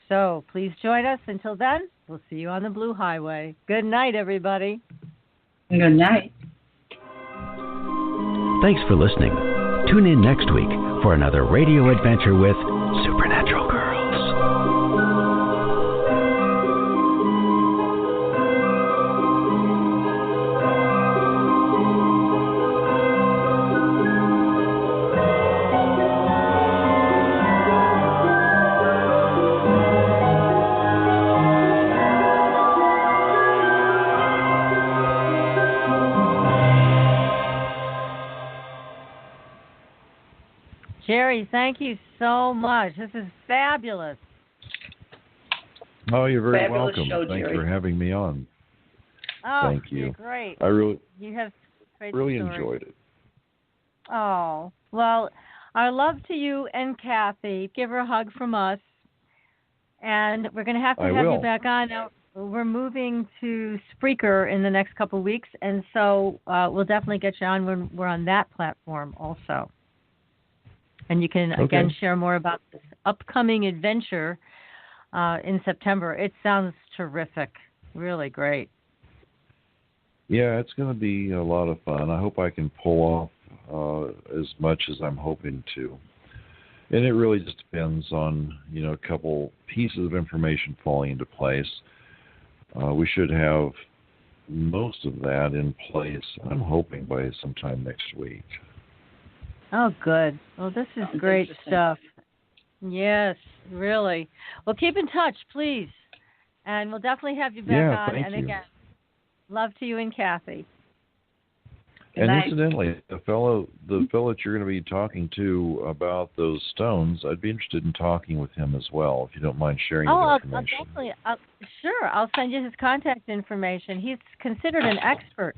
So please join us. Until then, we'll see you on the Blue Highway. Good night, everybody. Good night. Thanks for listening. Tune in next week for another radio adventure with Supernatural Girls. Jerry, thank you so much. This is fabulous. Oh, you're very Fabulous welcome. show, Thanks Jerry. for having me on. Oh, Thank you. You're great. I You have great really stories. enjoyed it. Oh, well, our love to you and Kathy. Give her a hug from us. And we're going to have I you will. back on. Now, we're moving to Spreaker in the next couple of weeks, and so we'll definitely get you on when we're on that platform also. And you can, again, share more about this upcoming adventure in September. It sounds terrific. Really great. Yeah, it's going to be a lot of fun. I hope I can pull off as much as I'm hoping to. And it really just depends on, a couple pieces of information falling into place. We should have most of that in place, I'm hoping, by sometime next week. Oh, good. Well, this is great stuff. Yes, really. Well, keep in touch, please. And we'll definitely have you back on. Thank And you. again, love to you and Kathy. And incidentally, the fellow that you're going to be talking to about those stones, I'd be interested in talking with him as well, if you don't mind sharing his information. I'll send you his contact information. He's considered an expert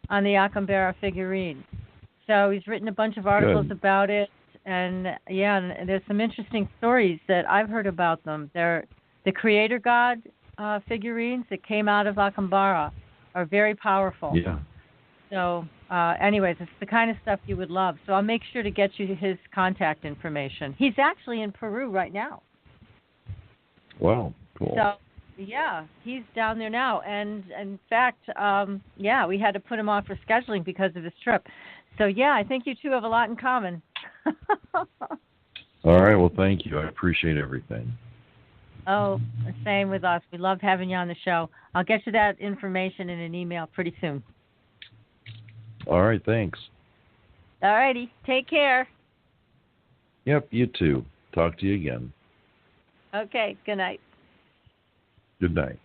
on the Acambara figurine. So he's written a bunch of articles about it, and and there's some interesting stories that I've heard about them. They're the creator god figurines that came out of Acambara are very powerful. Yeah. So, anyways, it's the kind of stuff you would love. So I'll make sure to get you his contact information. He's actually in Peru right now. Wow, cool. So, yeah, he's down there now. And in fact, we had to put him on for scheduling because of his trip. So, yeah, I think you two have a lot in common. All right, well, thank you. I appreciate everything. Oh, the same with us. We love having you on the show. I'll get you that information in an email pretty soon. All right, thanks. All righty. Take care. Yep, you too. Talk to you again. Okay, good night. Good night.